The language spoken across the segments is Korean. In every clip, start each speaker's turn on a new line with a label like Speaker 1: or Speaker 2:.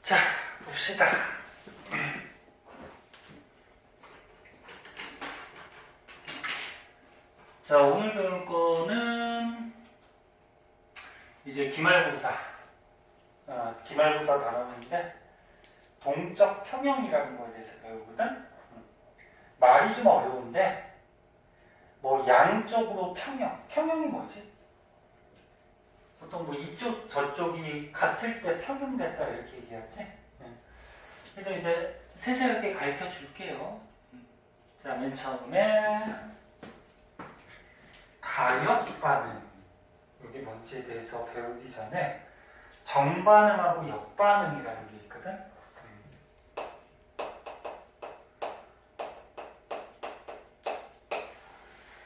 Speaker 1: 자, 봅시다. 자, 오늘 배울 거는 이제 기말고사. 기말고사 단원인데 동적 평형이라는 거에 대해서 배우거든. 말이 좀 어려운데 뭐 양쪽으로 평형이 뭐지? 보통 뭐 이쪽 저쪽이 같을 때 평형됐다 이렇게 얘기하지. 그래서 이제 세세하게 가르쳐 줄게요. 자, 맨 처음에 가역 반응, 이게 뭔지에 대해서 배우기 전에 정반응하고 역반응이라는 게 있거든.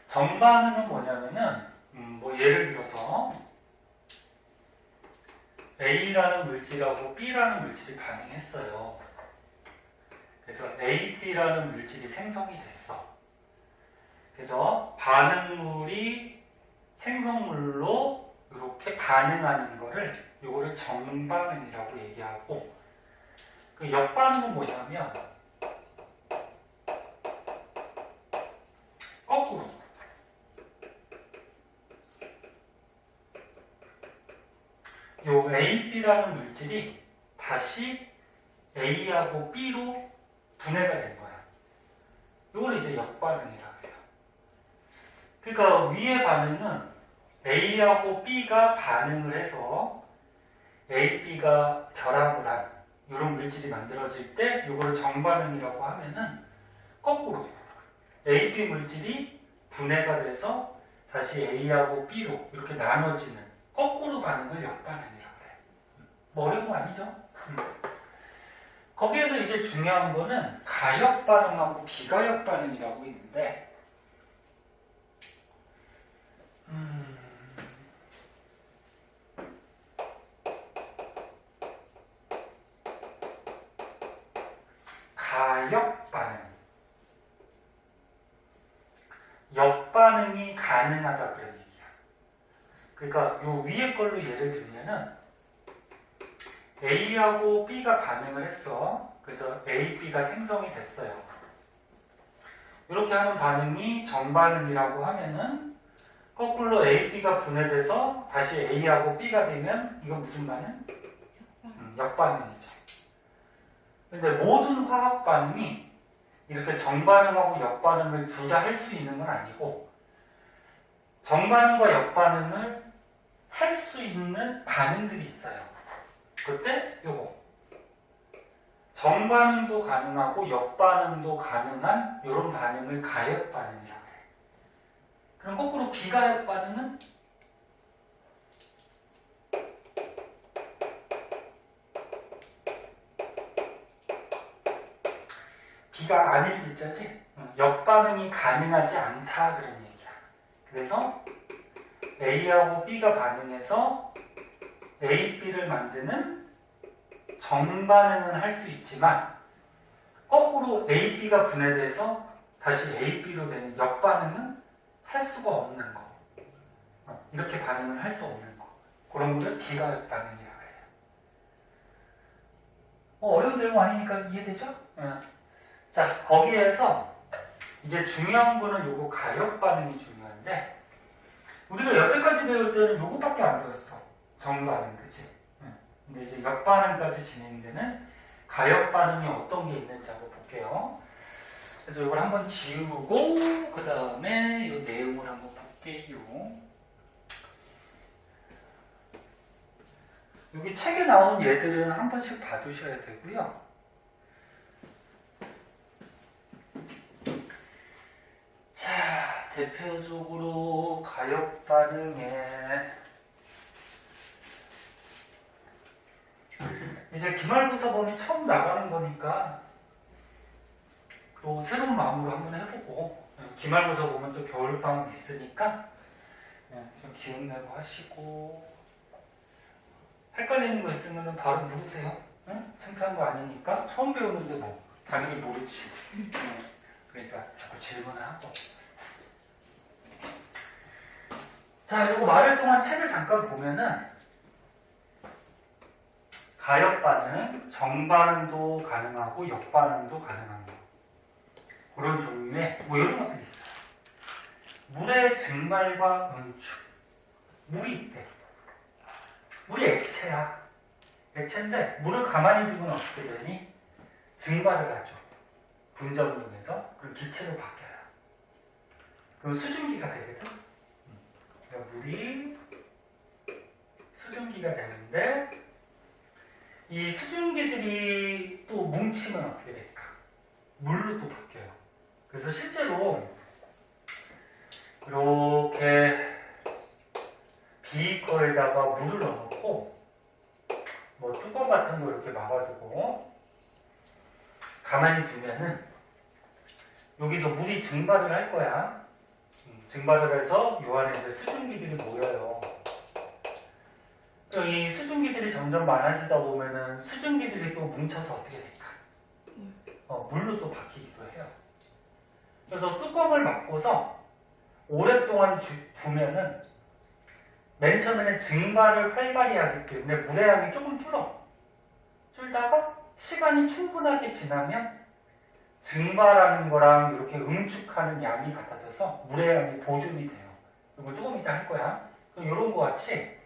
Speaker 1: 정반응은 뭐냐면은 뭐 예를 들어서 A라는 물질하고 B라는 물질이 반응했어요. 그래서 A, B라는 물질이 생성이 됐어. 그래서 반응물이 생성물로 이렇게 반응하는 거를 요거를 정반응이라고 얘기하고, 그 역반응은 뭐냐면 거꾸로 요 A, B라는 물질이 다시 A하고 B로 분해가 된 거야. 이걸 이제 역반응이라고 해요. 그러니까 위의 반응은 A하고 B가 반응을 해서 A, B가 결합을 한 이런 물질이 만들어질 때 이거를 정반응이라고 하면은 거꾸로 A, B 물질이 분해가 돼서 다시 A하고 B로 이렇게 나눠지는 거꾸로 반응을 역반응이라고 해요. 뭐 어려운 거 아니죠? 거기에서 이제 중요한 거는 가역 반응하고 비가역 반응이라고 있는데, 가역 반응, 역반응이 가능하다 그런 얘기야. 그러니까 요 위에 걸로 예를 들면은 A하고 B가 반응을 했어. 그래서 A, B가 생성이 됐어요. 이렇게 하는 반응이 정반응이라고 하면은 거꾸로 A, B가 분해돼서 다시 A하고 B가 되면 이건 무슨 반응? 역반응이죠. 근데 모든 화학 반응이 이렇게 정반응하고 역반응을 둘 다 할 수 있는 건 아니고, 정반응과 역반응을 할 수 있는 반응들이 있어요. 그때 요거 정반응도 가능하고 역반응도 가능한 이런 반응을 가역 반응이라고 해. 그럼 거꾸로 비가역 반응은 비가 아닐 비자지. 역반응이 가능하지 않다 그런 얘기야. 그래서 A하고 B가 반응해서 A, B를 만드는 정반응은 할 수 있지만 거꾸로 A, B가 분해돼서 다시 A, B로 되는 역반응은 할 수가 없는 거. 이렇게 반응을 할 수 없는 거. 그런 거를 비가역 반응이라고 해요. 어려운 내용 아니니까 이해되죠? 자, 거기에서 이제 중요한 거는 요거 가역 반응이 중요한데, 우리가 여태까지 배울 때는 요거밖에 안 배웠어. 정반응, 그치? 근데 이제 역반응까지 진행되는 가역 반응이 어떤 게 있는지 한번 볼게요. 그래서 이걸 한번 지우고 그 다음에 이 내용을 한번 볼게요. 여기 책에 나온 얘들은 한 번씩 봐두셔야 되고요. 자, 대표적으로 가역 반응에 이제 기말고사 범위 처음 나가는 거니까 또 새로운 마음으로 한번 해보고, 기말고사 보면 또 겨울방학 있으니까 좀 기운내고 하시고, 헷갈리는 거 있으면 바로 물으세요. 창피한 거 아니니까. 처음 배우는데 뭐 당연히 모르지. 그러니까 자꾸 질문을 하고. 자, 이거 말할 동안 책을 잠깐 보면은 가역 반응, 정반응도 가능하고 역반응도 가능한 거. 그런 종류의 뭐 이런 것들이 있어요. 물의 증발과 응축. 물이 있대. 물이 액체야. 액체인데 물을 가만히 두면 어떻게 되니? 증발을 하죠. 분자를 통해서. 그럼 기체로 바뀌어요. 그럼 수증기가 되거든. 그러니까 물이 수증기가 되는데 이 수증기들이 또 뭉치면 어떻게 될까? 물로 또 바뀌어요. 그래서 실제로 이렇게 비거에다가 물을 넣어놓고 뭐 뚜껑 같은 거 이렇게 막아두고 가만히 두면은 여기서 물이 증발을 할 거야. 증발을 해서 요 안에 이제 수증기들이 모여요. 이 수증기들이 점점 많아지다 보면은 수증기들이 또 뭉쳐서 어떻게 될까? 물로 또 바뀌기도 해요. 그래서 뚜껑을 막고서 오랫동안 두면은 맨 처음에는 증발을 활발히 하기 때문에 물의 양이 조금 줄다가 시간이 충분하게 지나면 증발하는 거랑 이렇게 응축하는 양이 같아져서 물의 양이 보존이 돼요. 이거 조금 이따 할 거야. 그럼 이런 거 같이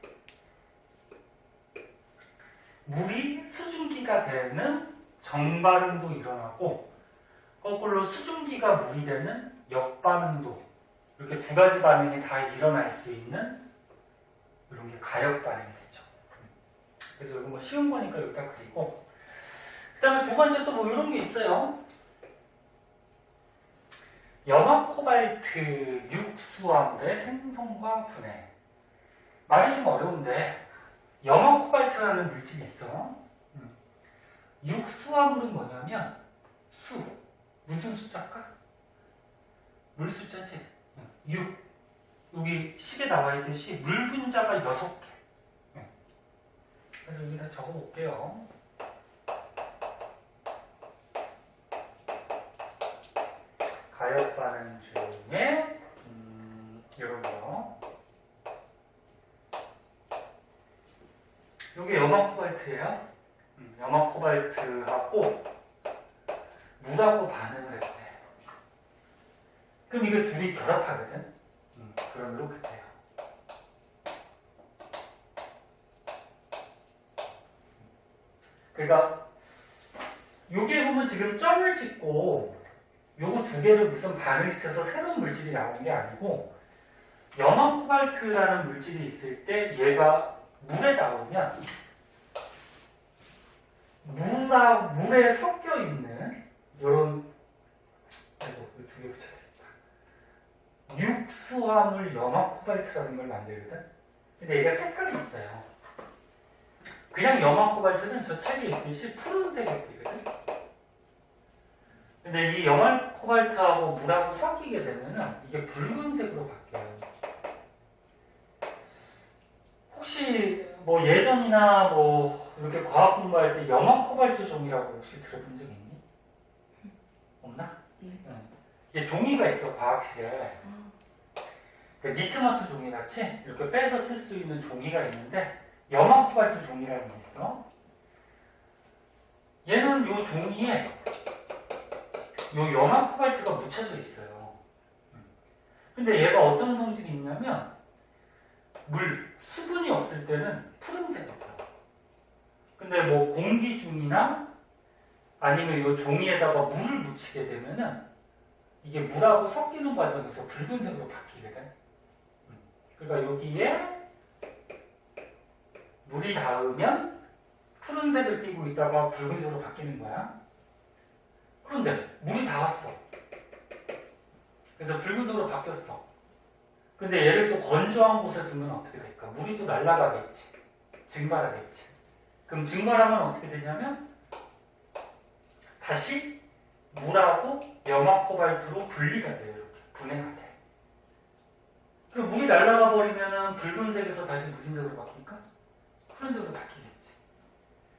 Speaker 1: 물이 수증기가 되는 정반응도 일어나고 거꾸로 수증기가 물이 되는 역반응도 이렇게 두 가지 반응이 다 일어날 수 있는 이런 게 가역 반응이 되죠. 그래서 이거 뭐 쉬운 거니까 여기다 그리고 그 다음에 두 번째 또 뭐 이런 게 있어요. 염화 코발트 육수화물의 생성과 분해. 말이 좀 어려운데 염화 코발트라는 물질이 있어. 육수화물은 뭐냐면 수. 무슨 숫자일까? 물 숫자지? 6. 여기 식에 나와 있듯이 물 분자가 6개. 그래서 여기다 적어 볼게요. 가역 반응 중에 이런 거. 이게 염화 코발트예요. 염화 코발트하고 물하고 반응을 했대. 그럼 이거 둘이 결합하거든. 그럼 이렇게 돼요. 그러니까 여기에 보면 지금 점을 찍고 요거 두 개를 무슨 반응시켜서 새로운 물질이 나오는 게 아니고 염화 코발트라는 물질이 있을 때 얘가 물에 닿으면 물에 섞여 있는 이런 두 개 붙여야겠다. 육수화물 염화 코발트라는 걸 만들거든. 근데 얘가 색깔이 있어요. 그냥 염화 코발트는 저 책에 있듯이 푸른색이 띄거든. 근데 이 염화 코발트하고 물하고 섞이게 되면은 이게 붉은색으로 바뀌어요. 혹시 뭐 예전이나 뭐 이렇게 과학 공부할 때 염화 코발트 종이라고 혹시 들어본 적 있니? 없나?
Speaker 2: 네.
Speaker 1: 이게 종이가 있어 과학실에. 그 니트머스 종이 같이 이렇게 빼서 쓸 수 있는 종이가 있는데 염화 코발트 종이라는 게 있어. 얘는 요 종이에 요 염화 코발트가 묻혀져 있어요. 근데 얘가 어떤 성질이 있냐면 수분이 없을 때는 푸른색이에요. 근데 뭐 공기 중이나 아니면 요 종이에다가 물을 묻히게 되면은 이게 물하고 섞이는 과정에서 붉은색으로 바뀌거든. 그러니까 여기에 물이 닿으면 푸른색을 띠고 있다가 붉은색으로 바뀌는 거야. 그런데 물이 닿았어. 그래서 붉은색으로 바뀌었어. 근데 얘를 또 건조한 곳에 두면 어떻게 될까? 물이 또 날아가겠지. 증발하겠지. 그럼 증발하면 어떻게 되냐면 다시 물하고 염화 코발트로 분리가 돼요. 이렇게 분해가 돼. 그럼 물이 날아가 버리면은 붉은색에서 다시 무슨 색으로 바뀔까? 푸른색으로 바뀌겠지.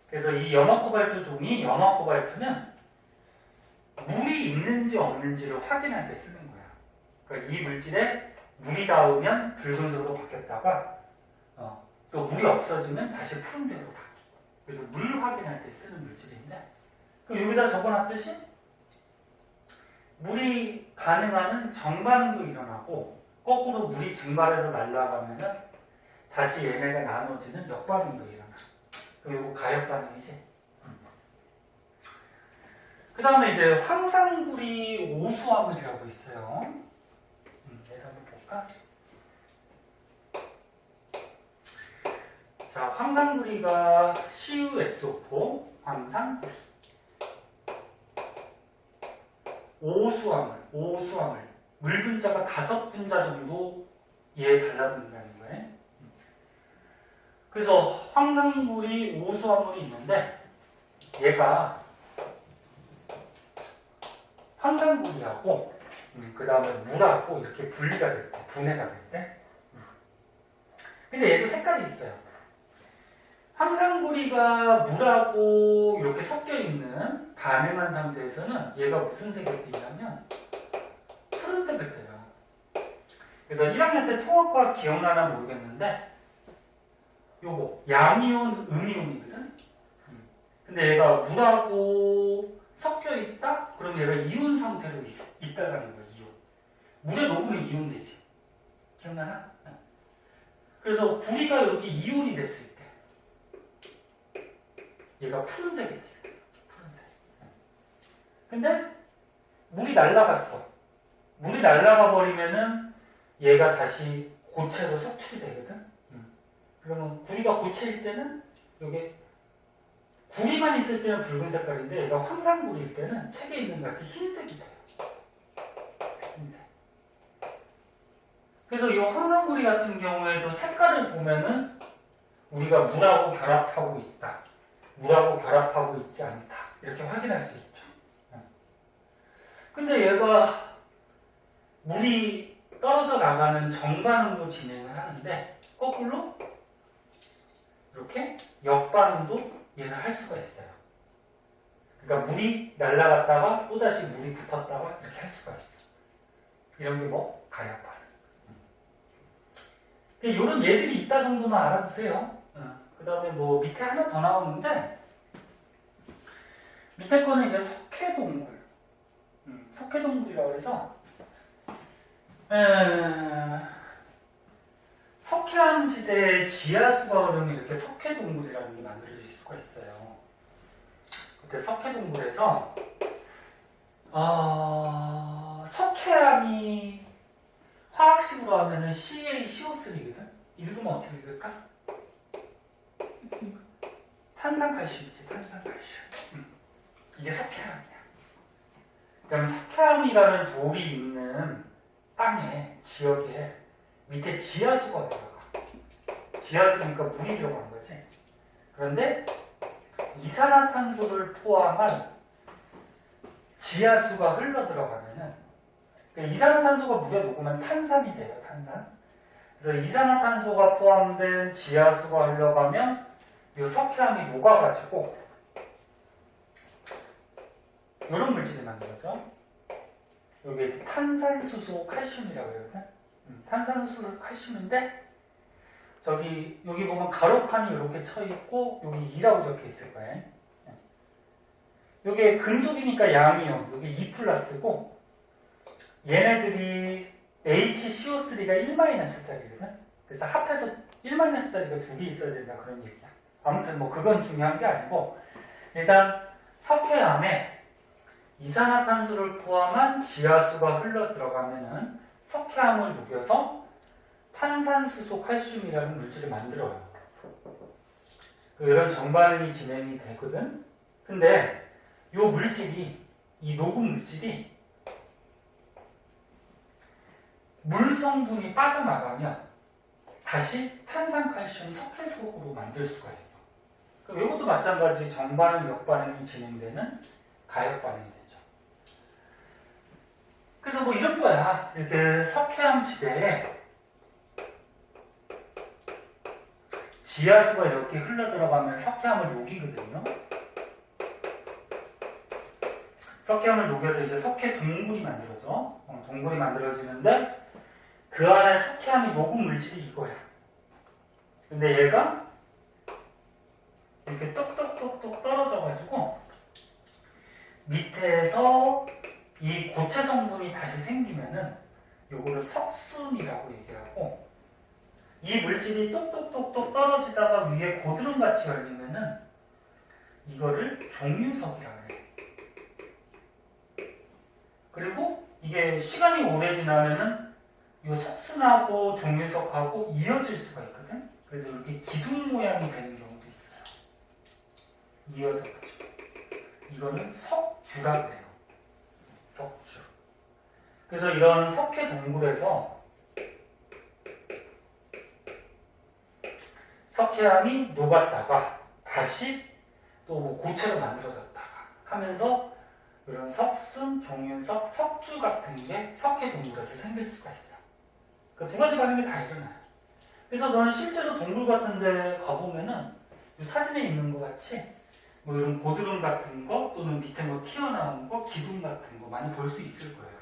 Speaker 1: 그래서 이 염화 코발트 종이 염화 코발트는 물이 있는지 없는지를 확인할 때 쓰는 거야. 그러니까 이 물질에 물이 닿으면 붉은색으로 바뀌었다가 또 물이 없어지면 다시 푸른색으로 바뀌고. 그래서 물로 확인할 때 쓰는 물질인데, 그럼 여기다 적어놨듯이 물이 반응하는 정반응도 일어나고 거꾸로 물이 증발해서 날아가면은 다시 얘네가 나눠지는 역반응도 일어나. 그리고 가역반응이지. 그 다음에 이제 황산구리 오수화물이라고 있어요. 얘를 한번 볼까? 자, 황산구리가 CuSO4, 황산구리. 오수화물. 물 분자가 5분자 정도 얘에 달라붙는다는 거예요. 그래서 황산구리 오수화물이 있는데, 얘가 황산구리하고 그 다음에 물하고 이렇게 분리가 될 때, 분해가 될 때. 근데 얘도 색깔이 있어요. 황산구리가 물하고 이렇게 섞여 있는 반응한 상태에서는 얘가 무슨 색을 띠냐면 푸른색을 띠요. 그래서 1학년 때 통합과학 기억나나 모르겠는데 요거 양이온, 음이온이거든. 근데 얘가 물하고 섞여 있다? 그럼 얘가 이온 상태로 있다라는 거야. 이온. 물에 녹으면 이온 되지. 기억나나? 그래서 구리가 여기 이온이 됐을 때 얘가 푸른색이 돼요. 푸른색. 근데 물이 날아갔어. 물이 날아가 버리면은 얘가 다시 고체로 섭취이 되거든. 그러면 구리가 고체일 때는 여기 구리만 있을 때는 붉은 색깔인데 얘가 황산구리일 때는 책에 있는 것 같이 흰색이 돼요. 흰색. 그래서 이 황산구리 같은 경우에도 색깔을 보면은 우리가 물하고 결합하고 있다. 물하고 결합하고 있지 않다. 이렇게 확인할 수 있죠. 근데 얘가 물이 떨어져 나가는 정반응도 진행을 하는데 거꾸로 이렇게 역반응도 얘는 할 수가 있어요. 그러니까 물이 날아갔다가 또다시 물이 붙었다가 이렇게 할 수가 있어요. 이런 게 뭐? 가역반응. 이런 얘들이 있다 정도만 알아두세요. 그 다음에 뭐 밑에 하나 더 나오는데 밑에 거는 이제 석회동굴. 석회동굴이라고 해서 석회암 시대에 지하수가 흐르면 이렇게 석회동굴이라는 게 만들어질 수가 있어요. 그때 석회동굴에서 석회암이 화학식으로 하면은 CaCO3거든. 읽으면 어떻게 읽을까? 탄산칼슘이지, 탄산칼슘. 이게 석회암이야. 그러면 석회암이라는 돌이 있는 땅에, 지역에 밑에 지하수가 들어가. 지하수니까 물이 들어간 거지. 그런데 이산화탄소를 포함한 지하수가 흘러 들어가면은 이산화탄소가 물에 녹으면 탄산이 돼요. 탄산. 그래서 이산화탄소가 포함된 지하수가 흘러가면 이 석회암이 녹아가지고 이런 물질이 만들어져. 여기 탄산수소 칼슘이라고 그러거든. 탄산수소 칼슘인데 여기 보면 가로판이 이렇게 쳐 있고 여기 2라고 적혀 있을 거예요. 여기 금속이니까 양이온, 여기 2 플러스고 얘네들이 HCO3가 1-짜리거든. 그래서 합해서 1-짜리가 2개 있어야 된다 그런 얘기야. 아무튼 뭐 그건 중요한 게 아니고 일단 석회암에 이산화탄소를 포함한 지하수가 흘러 들어가면은 석회암을 녹여서 탄산수소 칼슘이라는 물질을 만들어요. 이런 정반응이 진행이 되거든. 근데 이 물질이, 이 녹음 물질이 물 성분이 빠져나가면 다시 탄산칼슘 석회속으로 만들 수가 있어. 이것도 마찬가지 정반응, 역반응이 진행되는 가역반응이 되죠. 그래서 뭐 이런 거야. 이렇게 석회암 시대에 지하수가 이렇게 흘러 들어가면 석회암을 녹이거든요. 석회암을 녹여서 이제 석회 동굴이 만들어져. 동굴이 만들어지는데 그 안에 석회암이 녹은 물질이 이거야. 근데 얘가 이렇게 똑똑똑똑똑 밑에서 이 고체 성분이 다시 생기면은 요거를 석순이라고 얘기하고, 이 물질이 똑똑똑똑 떨어지다가 위에 고드름같이 열리면은 이거를 종유석이라고 해요. 그리고 이게 시간이 오래 지나면은 이 석순하고 종유석하고 이어질 수가 있거든. 그래서 이렇게 기둥 모양이 되는 경우도 있어요. 이어져가지고. 이거는 석주라고 해요. 석주. 그래서 이런 석회 동굴에서 석회암이 녹았다가 다시 또 고체로 만들어졌다가 하면서 이런 석순, 종윤석, 석주 같은 게 석회 동굴에서 생길 수가 있어. 그 두 가지 반응이 다 일어나요. 그래서 너는 실제로 동굴 같은 데 가보면은 이 사진에 있는 것 같이 뭐 이런 고드름 같은 거 또는 밑에 뭐 튀어나온 거, 기둥 같은 거 많이 볼 수 있을 거예요.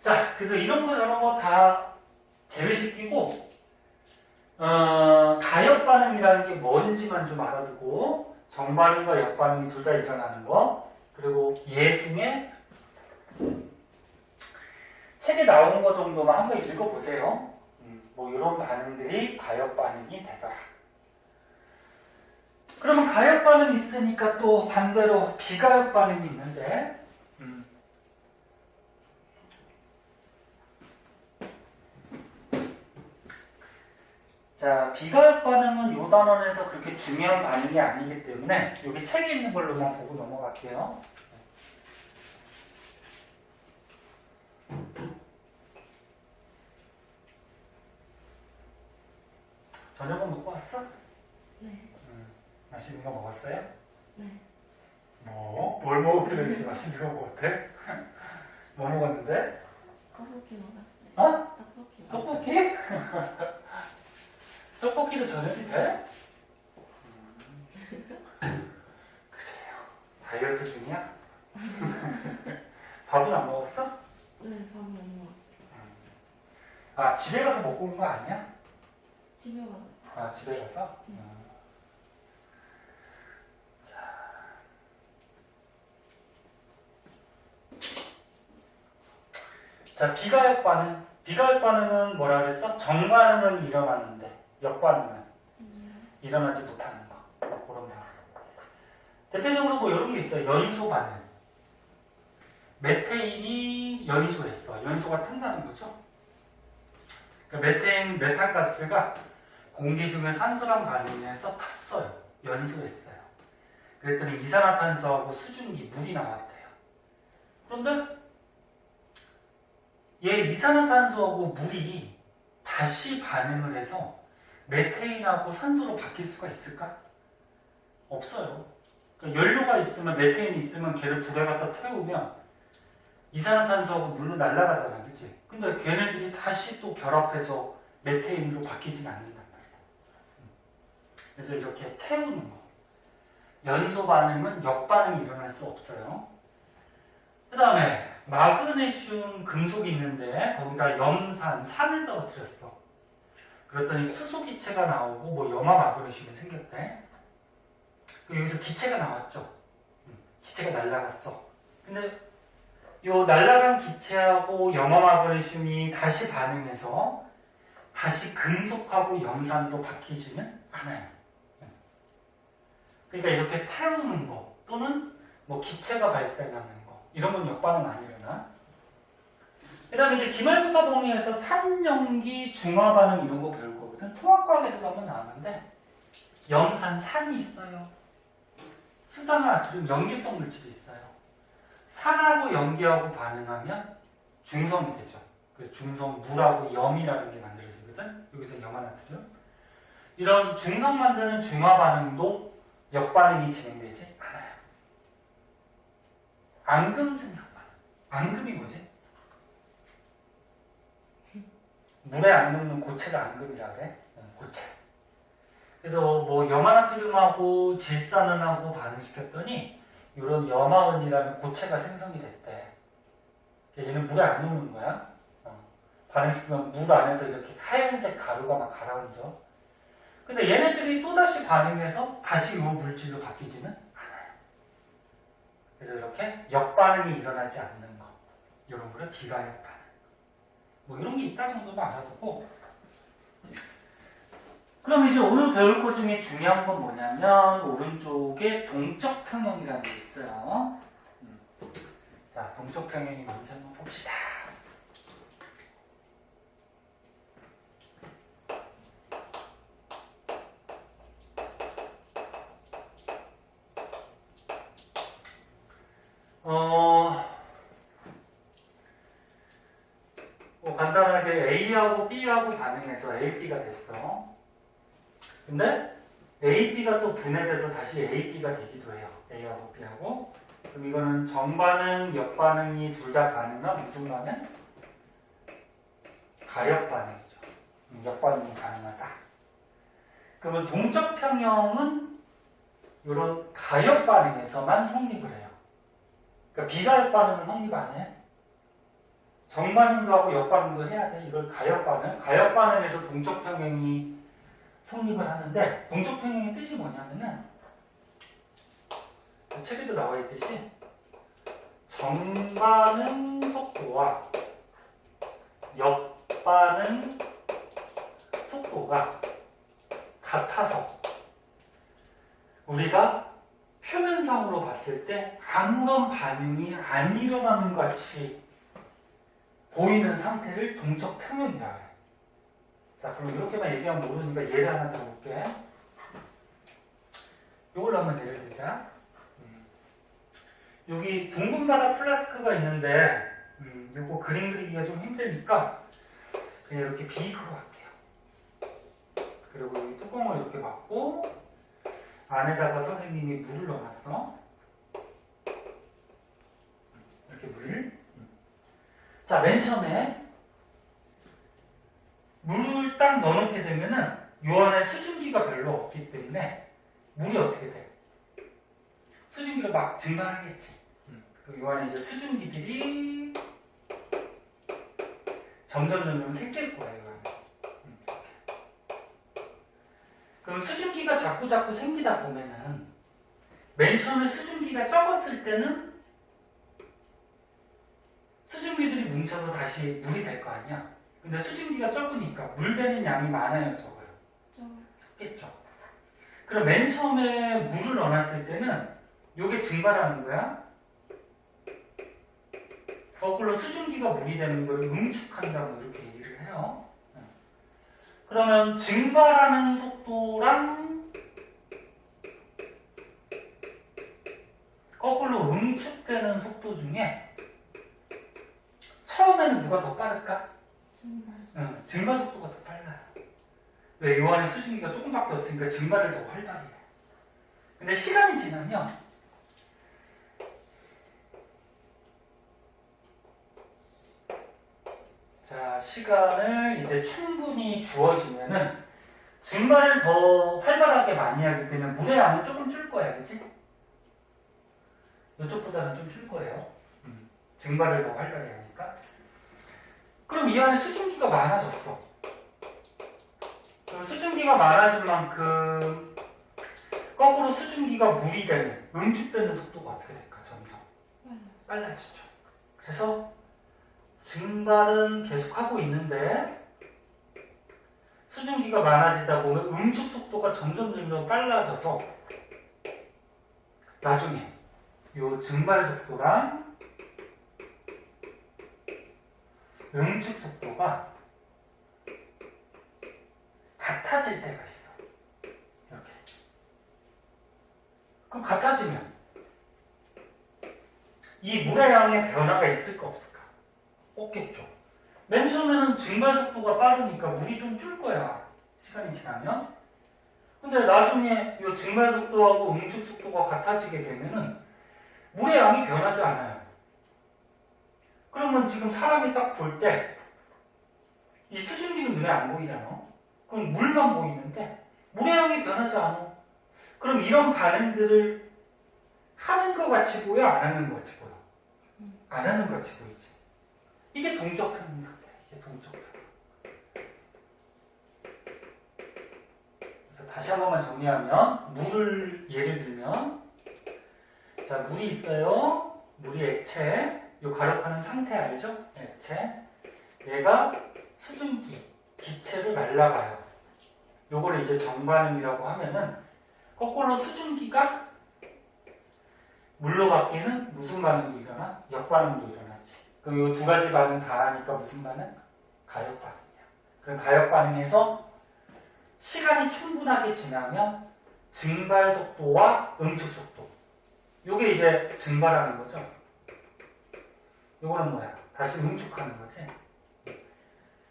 Speaker 1: 자, 그래서 이런 거 저런 거 다 제외시키고 가역 반응이라는 게 뭔지만 좀 알아두고 정반응과 역반응이 둘 다 일어나는 거, 그리고 얘 중에 책에 나온 거 정도만 한번 읽어보세요. 뭐 이런 반응들이 가역 반응이 되더라. 그러면 가역 반응이 있으니까 또 반대로 비가역 반응이 있는데, 자, 비가역 반응은 요 단원에서 그렇게 중요한 반응이 아니기 때문에 여기 책에 있는 걸로만 보고 넘어갈게요. 저녁은 먹고 왔어?
Speaker 2: 네.
Speaker 1: 맛있는 거 먹었어요?
Speaker 2: 네.
Speaker 1: 뭐? 뭘 먹었길래 이렇게 맛있는 거 먹었대? 뭐 먹었는데?
Speaker 2: 떡볶이 먹었어요.
Speaker 1: 어?
Speaker 2: 떡볶이.
Speaker 1: 떡볶이? 떡볶이도 저녁이 돼? 그래요. 다이어트 중이야? 밥은 안 먹었어?
Speaker 2: 네, 밥은 안 먹었어요.
Speaker 1: 아, 집에 가서 먹고 온 거 아니야?
Speaker 2: 집에 가서.
Speaker 1: 아, 집에 가서?
Speaker 2: 네.
Speaker 1: 자, 비가역 반응. 비가역 반응은 뭐라 그랬어? 정반응은 일어나는데 역반응은 일어나지 못하는 거. 그런 거. 대표적으로 뭐 이런 게 있어요. 연소 반응. 메테인이 연소했어. 연소가 탄다는 거죠. 그러니까 메테인, 메탄가스가 공기 중에 산소랑 반응해서 탔어요. 연소했어요. 그랬더니 이산화탄소하고 수증기, 물이 나왔대요. 그런데 얘 이산화탄소하고 물이 다시 반응을 해서 메테인하고 산소로 바뀔 수가 있을까? 없어요. 그러니까 연료가 있으면, 메테인이 있으면 걔를 불에 갖다 태우면 이산화탄소하고 물로 날아가잖아, 그치? 근데 걔네들이 다시 또 결합해서 메테인으로 바뀌진 않는단 말이야. 그래서 이렇게 태우는 거. 연소 반응은 역반응이 일어날 수 없어요. 그 다음에 마그네슘 금속이 있는데 거기다 염산, 산을 떨어뜨렸어. 그랬더니 수소 기체가 나오고 뭐 염화 마그네슘이 생겼대. 여기서 기체가 나왔죠. 기체가 날아갔어. 근데 요 날아간 기체하고 염화 마그네슘이 다시 반응해서 다시 금속하고 염산으로 바뀌지는 않아요. 그러니까 이렇게 태우는 거 또는 뭐 기체가 발생하는 거 이런 건 역반응 안 일어나. 그 다음에 이제 기말고사 동의에서 산염기 중화반응 이런 거 배울 거거든. 통합과학에서도 한번 나왔는데 염산, 산이 있어요. 수산화나트륨 염기성 물질이 있어요. 산하고 염기하고 반응하면 중성이 되죠. 그래서 중성 물하고 염이라는 게 만들어지거든. 여기서 염화나트륨. 이런 중성 만드는 중화 반응도 역반응이 진행되지 않아요. 앙금 생성 반응. 앙금이 뭐지? 물에 안 녹는 고체가 앙금이라 그래. 고체. 그래서 뭐 염화나트륨하고 질산은하고 반응시켰더니 이런 염화은이라는 고체가 생성이 됐대. 얘는 물에 안 녹는 거야. 반응시키면 물 안에서 이렇게 하얀색 가루가 막 가라앉아. 근데 얘네들이 또다시 반응해서 다시 이 물질로 바뀌지는 않아요. 그래서 이렇게 역반응이 일어나지 않는 거. 이런 거를 비가역 반응. 뭐 이런 게 있다 정도만 알아두고. 그럼 이제 오늘 배울 것 중에 중요한 건 뭐냐면 오른쪽에 동적 평형이라는 게 있어요. 자, 동적 평형이 뭔지 한번 봅시다. 간단하게 A하고 B하고 반응해서 A, B가 됐어. 근데 A, B가 또 분해돼서 다시 A, B가 되기도 해요. A하고 B하고. 그럼 이거는 정반응, 역반응이 둘 다 가능한 무슨 반응? 가역반응이죠. 역반응이 가능하다. 그러면 동적 평형은 이런 가역반응에서만 성립을 해요. 그러니까 비가역반응은 성립 안 해. 정반응도 하고 역반응도 해야 돼. 이걸 가역반응. 가역반응에서 동적 평형이 성립을 하는데 동적 평형의 뜻이 뭐냐면은 책에도 나와 있듯이 정반응 속도와 역반응 속도가 같아서 우리가 표면상으로 봤을 때 아무런 반응이 안 일어나는 것 같이 보이는 상태를 동적 평형이라고 해요. 자, 그럼 이렇게만 얘기하면 모르니까 예를 하나 들어볼게. 이걸로 한번 예를 들자. 여기 둥근 바다 플라스크가 있는데 이거 그림 그리기가 좀 힘드니까 그냥 이렇게 비크로 할게요. 그리고 여기 뚜껑을 이렇게 막고 안에다가 선생님이 물을 넣어놨어. 이렇게 물. 자, 맨 처음에 물을 딱 넣어놓게 되면은 요 안에 수증기가 별로 없기 때문에 물이 어떻게 돼? 수증기가 막 증발하겠지. 요 안에 이제 수증기들이 점점 생길 거예요. 그럼 수증기가 자꾸 생기다 보면은 맨 처음에 수증기가 적었을 때는 수증기들이 뭉쳐서 다시 물이 될 거 아니야. 근데 수증기가 적으니까 물 되는 양이 많아요, 적어요? 적겠죠. 그럼 맨 처음에 물을 넣어놨을 때는 요게 증발하는 거야. 거꾸로 수증기가 물이 되는 걸 응축한다고 이렇게 얘기를 해요. 그러면 증발하는 속도랑 거꾸로 응축되는 속도 중에 처음에는 누가 더 빠를까? 증발 속도가 더 빨라요. 왜? 요 안에 수증기가 조금밖에 없으니까 증발을 더 활발히 해. 근데 시간이 지나면 자, 시간을 이제 충분히 주어지면은 증발을 더 활발하게 많이 하기 때문에 물의 양은 조금 줄 거야, 그치? 이쪽보다는 좀 줄 거예요. 증발을 더 활발히 하니까. 그럼 이 안에 수증기가 많아졌어. 그럼 수증기가 많아진 만큼 거꾸로 수증기가 물이 되는, 응축되는 속도가 어떻게 될까? 점점 빨라지죠. 그래서 증발은 계속하고 있는데 수증기가 많아지다 보면 응축 속도가 점점 빨라져서 나중에 이 증발 속도랑 응축 속도가 같아질 때가 있어. 이렇게. 그럼 같아지면 이 물의 양의 변화가 있을까 없을까? 없겠죠. 맨 처음에는 증발 속도가 빠르니까 물이 좀 줄 거야. 시간이 지나면. 근데 나중에 이 증발 속도하고 응축 속도가 같아지게 되면은 물의 양이 변하지 않아요. 그러면 지금 사람이 딱 볼 때 이 수증기는 눈에 안 보이잖아. 그럼 물만 보이는데 물의 양이 변하지 않아. 그럼 이런 반응들을 하는 것 같이 보여? 안 하는 것 같이 보여? 안 하는 것 같이 보이지. 이게 동적 평형 상태야. 이게 동적 평형. 그래서 다시 한 번만 정리하면 물을 예를 들면 자, 물이 있어요. 물이 액체. 요 가력하는 상태 알죠? 액체. 얘가 수증기, 기체를 날라가요. 요걸 이제 정반응이라고 하면은 거꾸로 수증기가 물로 바뀌는 무슨 반응도 일어나? 역반응도 일어나지. 그럼 요 두 가지 반응 다 하니까 무슨 반응? 가역 반응이야. 그럼 가역 반응에서 시간이 충분하게 지나면 증발 속도와 응축 속도. 요게 이제 증발하는 거죠. 요거는 뭐야? 다시 응축하는 거지.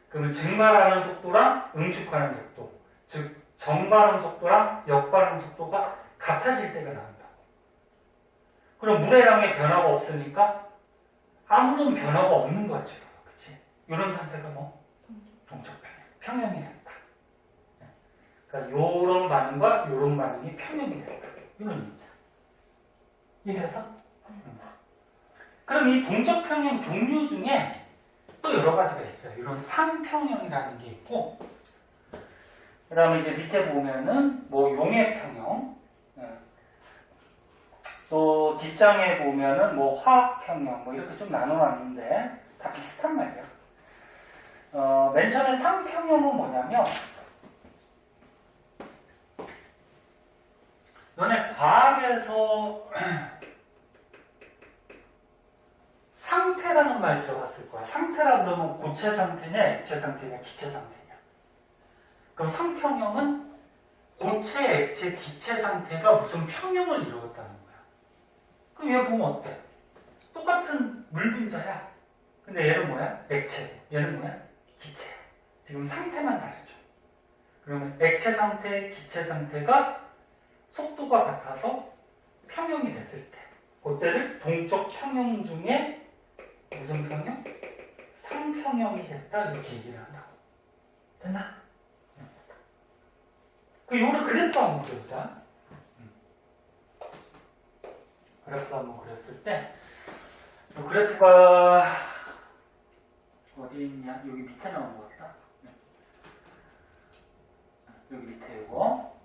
Speaker 1: 그러면 증발하는 속도랑 응축하는 속도, 즉 정반응 속도랑 역반응 속도가 같아질 때가 나온다. 그럼 물의 양의 변화가 없으니까 아무런 변화가 없는 거지. 그치? 이런 상태가 뭐? 동적 평형. 평형이 된다. 그러니까 요런 반응과 요런 반응이 평형이 된다. 이런 얘기다. 이해됐어? 그럼 이 동적 평형 종류 중에 또 여러 가지가 있어요. 이런 상평형이라는 게 있고, 그 다음에 이제 밑에 보면은 뭐 용해평형, 또 뒷장에 보면은 뭐 화학평형, 뭐 이렇게 좀 나눠놨는데 다 비슷한 말이야. 맨 처음에 상평형은 뭐냐면, 너네 과학에서 상태라는 말 들어봤을 거야. 상태라 그러면 고체 상태냐, 액체 상태냐, 기체 상태냐. 그럼 상평형은 고체, 액체, 기체 상태가 무슨 평형을 이루었다는 거야. 그럼 얘 보면 어때? 똑같은 물 분자야. 근데 얘는 뭐야? 액체. 얘는 뭐야? 기체야. 지금 상태만 다르죠. 그러면 액체 상태, 기체 상태가 속도가 같아서 평형이 됐을 때, 그때를 동적 평형 중에 무슨 평형? 상평형이 됐다 이렇게 얘기를 한다고. 됐나? 요를 그래프 한번 그려보자. 그래프 한번 그렸을 때, 이 그래프가 어디 있냐? 여기 밑에 나온 것 같다. 여기 밑에 이거.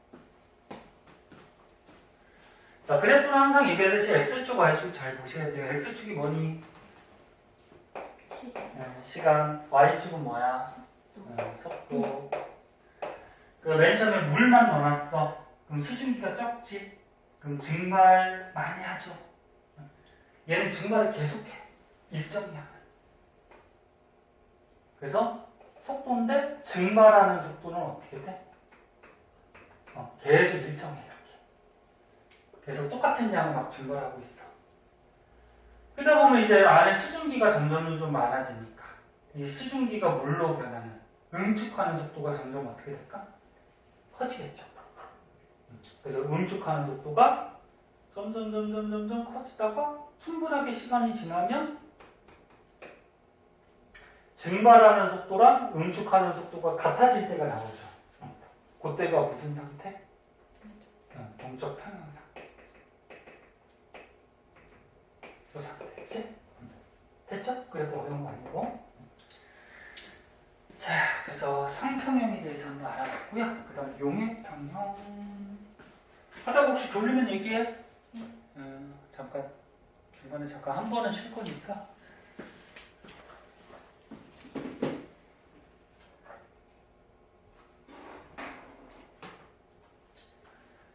Speaker 1: 자, 그래프는 항상 얘기하듯이 X축, Y축 잘 보셔야 돼요. X축이 뭐니? 시간. Y축은 뭐야? 속도. 맨 처음에 물만 넣어놨어. 그럼 수증기가 적지? 그럼 증발 많이 하죠. 얘는 증발을 계속해. 일정량. 그래서 속도인데 증발하는 속도는 어떻게 돼? 계속 일정해. 계속 똑같은 양을 막 증발하고 있어. 그러다 보면 이제 안에 수증기가 점점 좀 많아지니까 이 수증기가 물로 변하는 응축하는 속도가 점점 어떻게 될까? 커지겠죠. 그래서 응축하는 속도가 점점 커지다가 충분하게 시간이 지나면 증발하는 속도랑 응축하는 속도가 같아질 때가 나오죠. 그때가 무슨 상태? 동적 평형 상태. 이 상태지? 됐죠? 그래도 어려운 거 아니고. 자, 그래서 상평형에 대해서 한번 알아봤고요. 그 다음 용해평형. 하다가 혹시 졸리면 얘기해. 잠깐 중간에 잠깐 한 번은 쉴 거니까.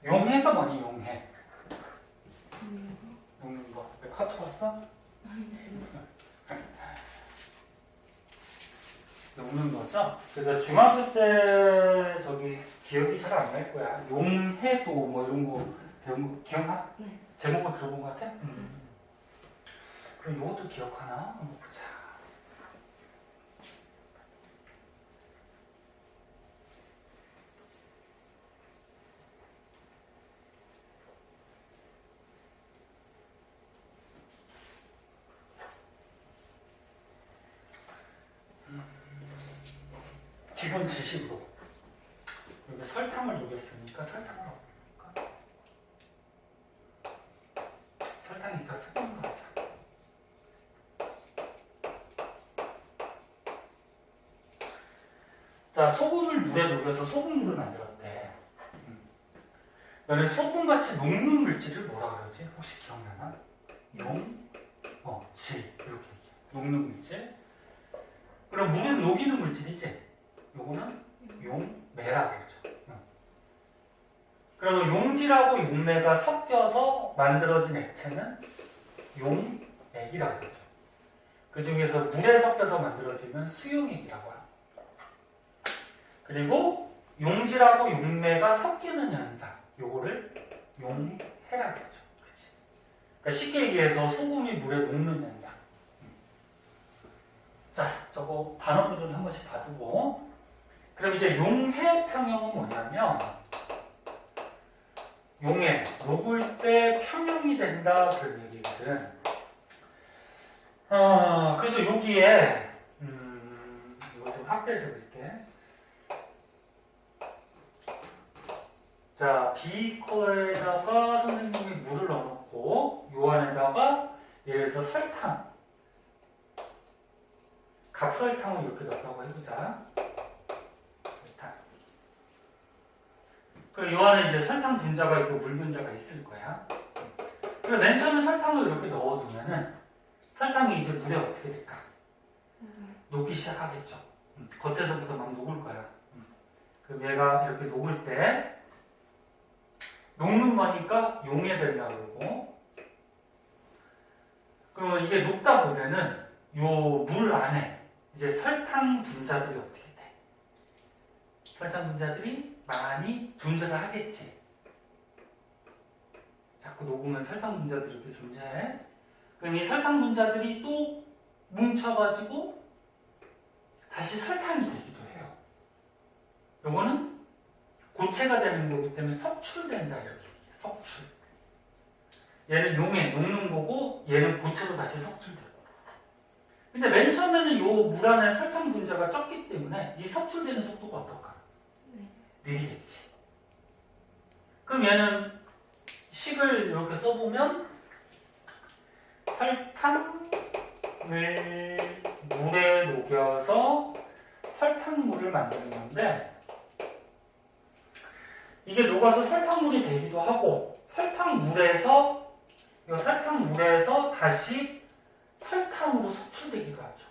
Speaker 1: 용해가 뭐니? 용해. 녹는 거. 왜 카톡 왔어? 녹는 거죠? 그래서 중학교 때 저기 기억이 잘 안 날 거야. 용해도 뭐 이런 거 배운 거 기억나?
Speaker 2: 네.
Speaker 1: 제목은 들어본 것 같아? 그럼 이것도 기억하나? 한번 보자. 기본 지식으로. 여기 설탕을 녹였으니까 설탕을 넣어볼까? 설탕이니까 소금 넣자. 자, 소금을 물에 녹여서 소금물을 만들었대. 너는 소금같이 녹는 물질을 뭐라 그러지? 혹시 기억나나? 질 이렇게 얘기해. 녹는 물질. 그럼 물은 녹이는 물질이지? 요거는 용매라 그러죠. 그러면 용질하고 용매가 섞여서 만들어진 액체는 용액이라고 그러죠. 그 중에서 물에 섞여서 만들어지면 수용액이라고 해요. 그리고 용질하고 용매가 섞이는 현상, 요거를 용해라고 그러죠. 그치? 그러니까 쉽게 얘기해서 소금이 물에 녹는 현상. 자, 저거 단어들은 한 번씩 봐두고. 그럼 이제 용해 평형은 뭐냐면, 용해, 녹을 때 평형이 된다 그런 얘기거든. 그래서 여기에 이거 좀 확대해서 볼게. 자, 비커에다가 선생님이 물을 넣어놓고 요 안에다가 예를 들어서 설탕, 각설탕을 이렇게 넣었다고 해보자. 설탕. 그럼 요 안에 이제 설탕 분자가 있고 물 분자가 있을 거야. 그럼 맨 처음에 설탕을 이렇게 넣어두면은 설탕이 이제 물에 어떻게 될까? 녹기 시작하겠죠. 겉에서부터 막 녹을 거야. 그럼 얘가 이렇게 녹을 때 녹는 거니까 용해된다고 그러고, 그러면 이게 녹다 보면은 요 물 안에 이제 설탕 분자들이 어떻게 돼? 설탕 분자들이 많이 존재를 하겠지. 자꾸 녹으면 설탕 분자들이 이렇게 존재해. 그럼 이 설탕 분자들이 또 뭉쳐가지고 다시 설탕이 되기도 해요. 요거는 고체가 되는 거기 때문에 석출된다 이렇게 얘기해요. 석출. 얘는 용해, 녹는 거고 얘는 고체로 다시 석출되고. 근데 맨 처음에는 요 물 안에 설탕 분자가 적기 때문에 이 석출되는 속도가 어떨까? 느리겠지. 그럼 얘는 식을 이렇게 써보면 설탕을 물에 녹여서 설탕물을 만드는 건데, 이게 녹아서 설탕물이 되기도 하고 설탕물에서 다시 설탕으로 석출되기도 하죠.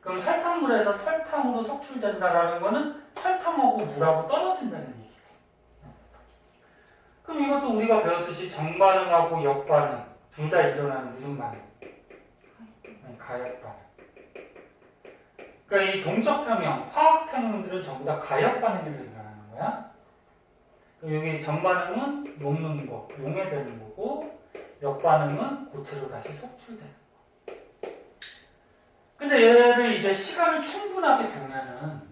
Speaker 1: 그럼 설탕물에서 설탕으로 석출된다라는 거는 설탕하고 물하고 떨어진다는 얘기지. 그럼 이것도 우리가 배웠듯이 정반응하고 역반응 둘 다 일어나는 무슨 반응? 가역반응. 그러니까 이 동적평형, 화학평형들은 전부 다 가역반응에서 일어나는 거야. 여기 정반응은 녹는 거, 용해되는 거고, 역반응은 고체로 다시 석출되는 거. 근데 얘를 이제 시간을 충분하게 두면은,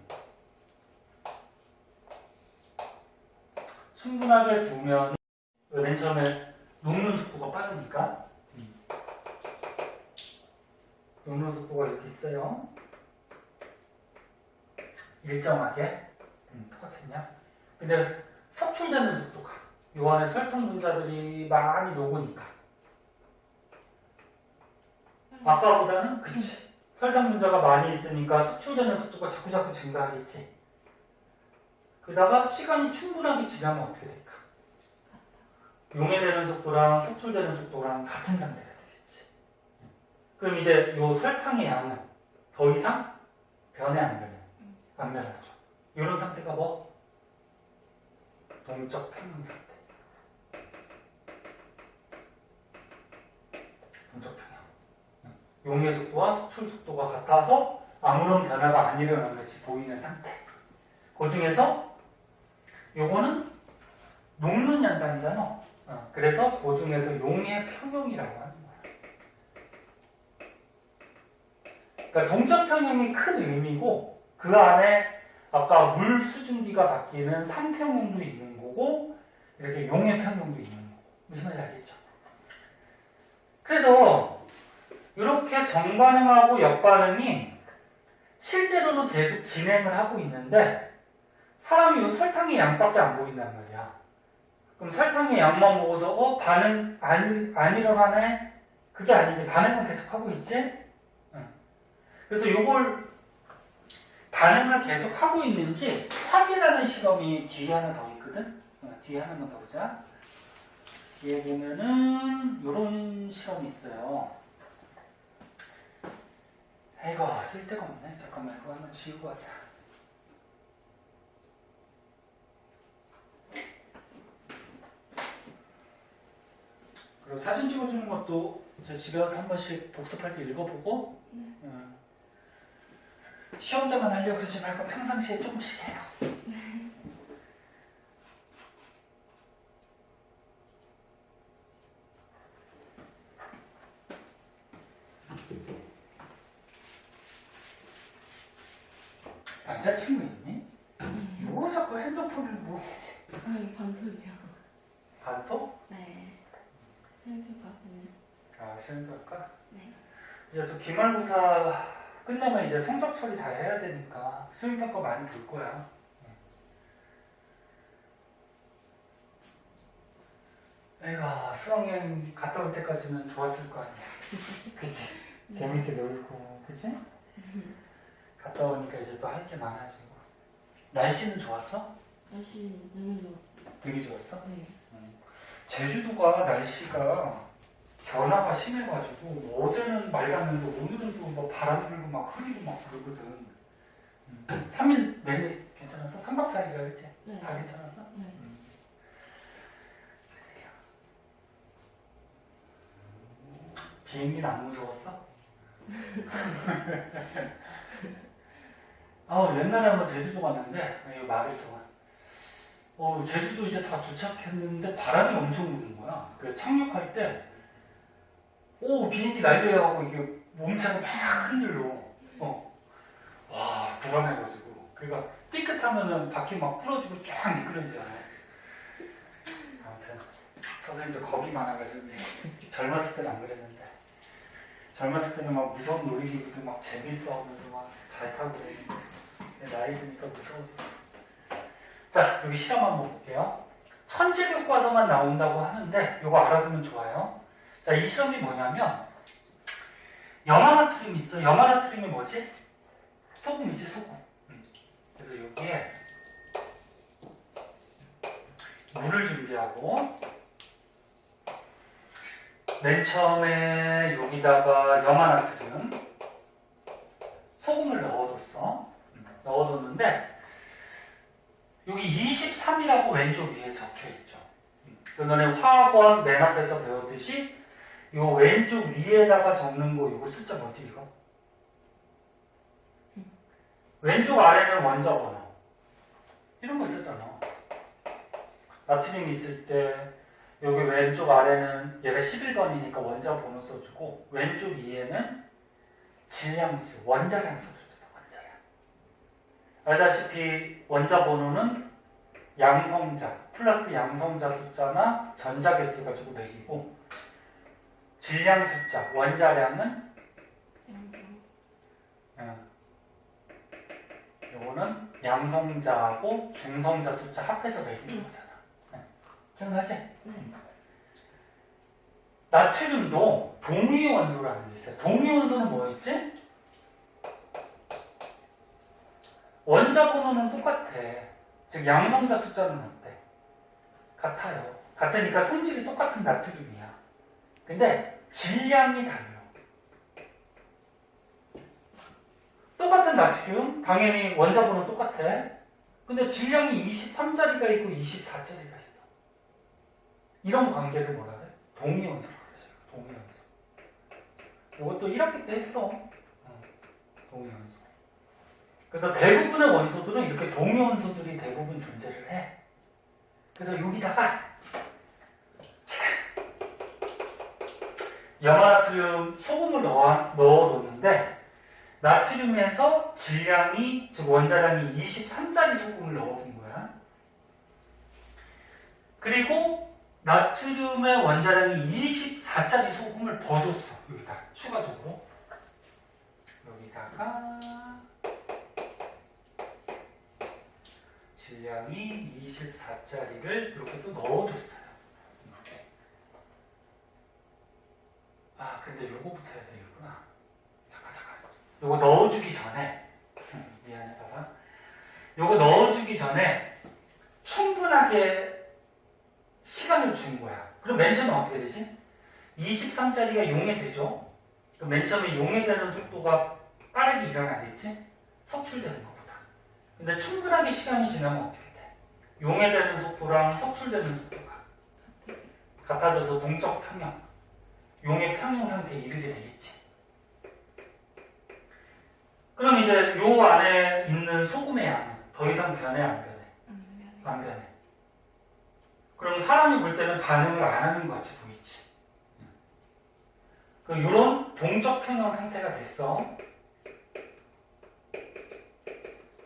Speaker 1: 맨 처음에 녹는 속도가 빠르니까, 녹는 속도가 이렇게 있어요. 일정하게. 똑같았냐? 근데 석출되는 속도가, 요 안에 설탕 분자들이 많이 녹으니까. 아까보다는, 그치. 설탕 분자가 많이 있으니까 석출되는 속도가 자꾸자꾸 증가하겠지. 그러다가 시간이 충분하게 지나면 어떻게 될까? 용해되는 속도랑 석출되는 속도랑 같은 상태가 되겠지. 그럼 이제 요 설탕의 양은 더 이상 변해 안 변해? 안 변하죠. 이런 상태가 뭐? 동적 평형 상태. 동적 평형. 용해 속도와 석출 속도가 같아서 아무런 변화가 안 일어나는 것이 보이는 상태. 그 중에서 요거는 녹는 현상이잖아. 그래서 그 중에서 용해 평형이라고 하는 거야. 그러니까 동적 평형이 큰 의미고, 그 안에 아까 물 수증기가 바뀌는 산평형도 있는 거고, 이렇게 용해 평형도 있는 거고. 무슨 말인지 알겠죠? 그래서 이렇게 정반응하고 역반응이 실제로는 계속 진행을 하고 있는데, 사람이 이 설탕의 양밖에 안 보인단 말이야. 그럼 설탕의 양만 보고서 반응 안 일어나네? 그게 아니지. 반응은 계속 하고 있지? 그래서 이걸 반응을 계속 하고 있는지 확인하는 실험이 뒤에 하나 더 있거든? 뒤에 하나만 더 보자. 뒤에 보면은 요런 실험이 있어요. 아이고 쓸데가 없네. 잠깐만 이거 한번 지우고 하자. 그리고 사진 찍어주는 것도 저 집에 와서 한 번씩 복습할 때 읽어보고 시험 때만 하려고 그러지 말고 평상시에 조금씩 해요. 남자친구 있니? 뭐 자꾸 핸드폰을 뭐
Speaker 2: 아니, 반토이요.
Speaker 1: 반토?
Speaker 2: 네. 수행평가 보면서.
Speaker 1: 아 시험볼까?
Speaker 2: 네.
Speaker 1: 이제 또 기말고사 끝나면 이제 성적 처리 다 해야 되니까 수행평가 많이 볼 거야. 에이가 수학여행 갔다 올 때까지는 좋았을 거 아니야. 그치? 재밌게 놀고, 그치? 갔다 오니까 이제 또 할 게 많아지고. 날씨는 좋았어?
Speaker 2: 날씨 너무 좋았어요.
Speaker 1: 되게 좋았어?
Speaker 2: 네.
Speaker 1: 제주도가 날씨가 변화가 심해가지고 어제는 맑았는데 오늘은 또 뭐 바람 불고 막 흐리고 막 그러거든. 3일 내내 괜찮았어? 3박 4일이라 그랬지?
Speaker 2: 네.
Speaker 1: 다 괜찮았어?
Speaker 2: 네.
Speaker 1: 비행기는 안 무서웠어? 옛날에 한번 제주도 갔는데, 이거 말일 동안. 제주도 이제 다 도착했는데 바람이 엄청 부는 거야. 그 착륙할 때, 비행기 날려가고 이게 몸체가 막 흔들려. 와, 불안해가지고. 그러니까 삐끗하면은 바퀴 막 부러지고 쫙 미끄러지잖아. 아무튼, 선생님도 겁이 많아가지고. 젊었을 때는 안 그랬는데. 젊었을 때는 막 무서운 놀이기구도 막 재밌어 하면서 막 잘 타고 그랬는데 나이 드니까 무서워졌어. 자, 여기 실험 한번 볼게요. 천재 교과서만 나온다고 하는데 이거 알아두면 좋아요. 자, 이 실험이 뭐냐면 염화나트륨이 있어. 염화나트륨이 뭐지? 소금이지, 소금. 그래서 여기에 물을 준비하고 맨 처음에 여기다가 염화나트륨 소금을 넣어뒀는데 여기 23이라고 왼쪽 위에 적혀있죠. 그거는 화학원 맨 앞에서 배웠듯이 요 왼쪽 위에다가 적는 거 이거 숫자 뭐지 이거? 왼쪽 아래는 원자 번호 이런 거 있었잖아. 나트륨 있을 때 여기 왼쪽 아래는 얘가 11번이니까 원자 번호 써주고 왼쪽 위에는 질량수, 원자량 써주잖아. 원자량. 알다시피 원자 번호는 양성자, 플러스 양성자 숫자나 전자 개수 가지고 매기고 질량 숫자, 원자량은 요거는 양성자하고 중성자 숫자 합해서 매기는 거잖아. 기억나지? 나트륨도 동위 원소라는 게 있어요. 동위 원소는 뭐였지? 원자 번호는 똑같아. 즉 양성자 숫자는 어때? 같아요. 같으니까 성질이 똑같은 나트륨이야. 근데 질량이 달라. 똑같은 나트륨 당연히 원자 번호 똑같아. 근데 질량이 23짜리가 있고 24짜리가 있어. 이런 관계를 뭐라 그래? 동위원소라고 그러죠. 동위원소. 이것도 1학기 때 했어. 동위원소. 그래서 대부분의 원소들은 이렇게 동위원소들이 대부분 존재를 해. 그래서 여기다가 염화나트륨 소금을 넣어뒀는데 나트륨에서 질량이 즉 원자량이 23짜리 소금을 넣어둔 거야. 그리고 나트륨의 원자량이 24짜리 소금을 더 줬어. 여기다 추가적으로 여기다가 질량이 24짜리를 이렇게 또 넣어줬어요. 근데 요거부터 해야 되겠구나. 잠깐. 요거 넣어주기 전에 미안해 봐봐. 요거 넣어주기 전에 충분하게 시간을 준 거야. 그럼 맨 처음에 어떻게 되지? 23짜리가 용해되죠? 그럼 맨 처음에 용해되는 속도가 빠르게 일어나겠지? 석출되는 것보다. 근데 충분하게 시간이 지나면 어떻게 돼? 용해되는 속도랑 석출되는 속도가 같아져서 동적 평형, 용해 평형 상태에 이르게 되겠지. 그럼 이제 요 안에 있는 소금의 양은 더 이상 변해 안 변해? 안 변해. 그럼 사람이 볼 때는 반응을 안 하는 것 같이 보이지. 이런 동적 평형 상태가 됐어.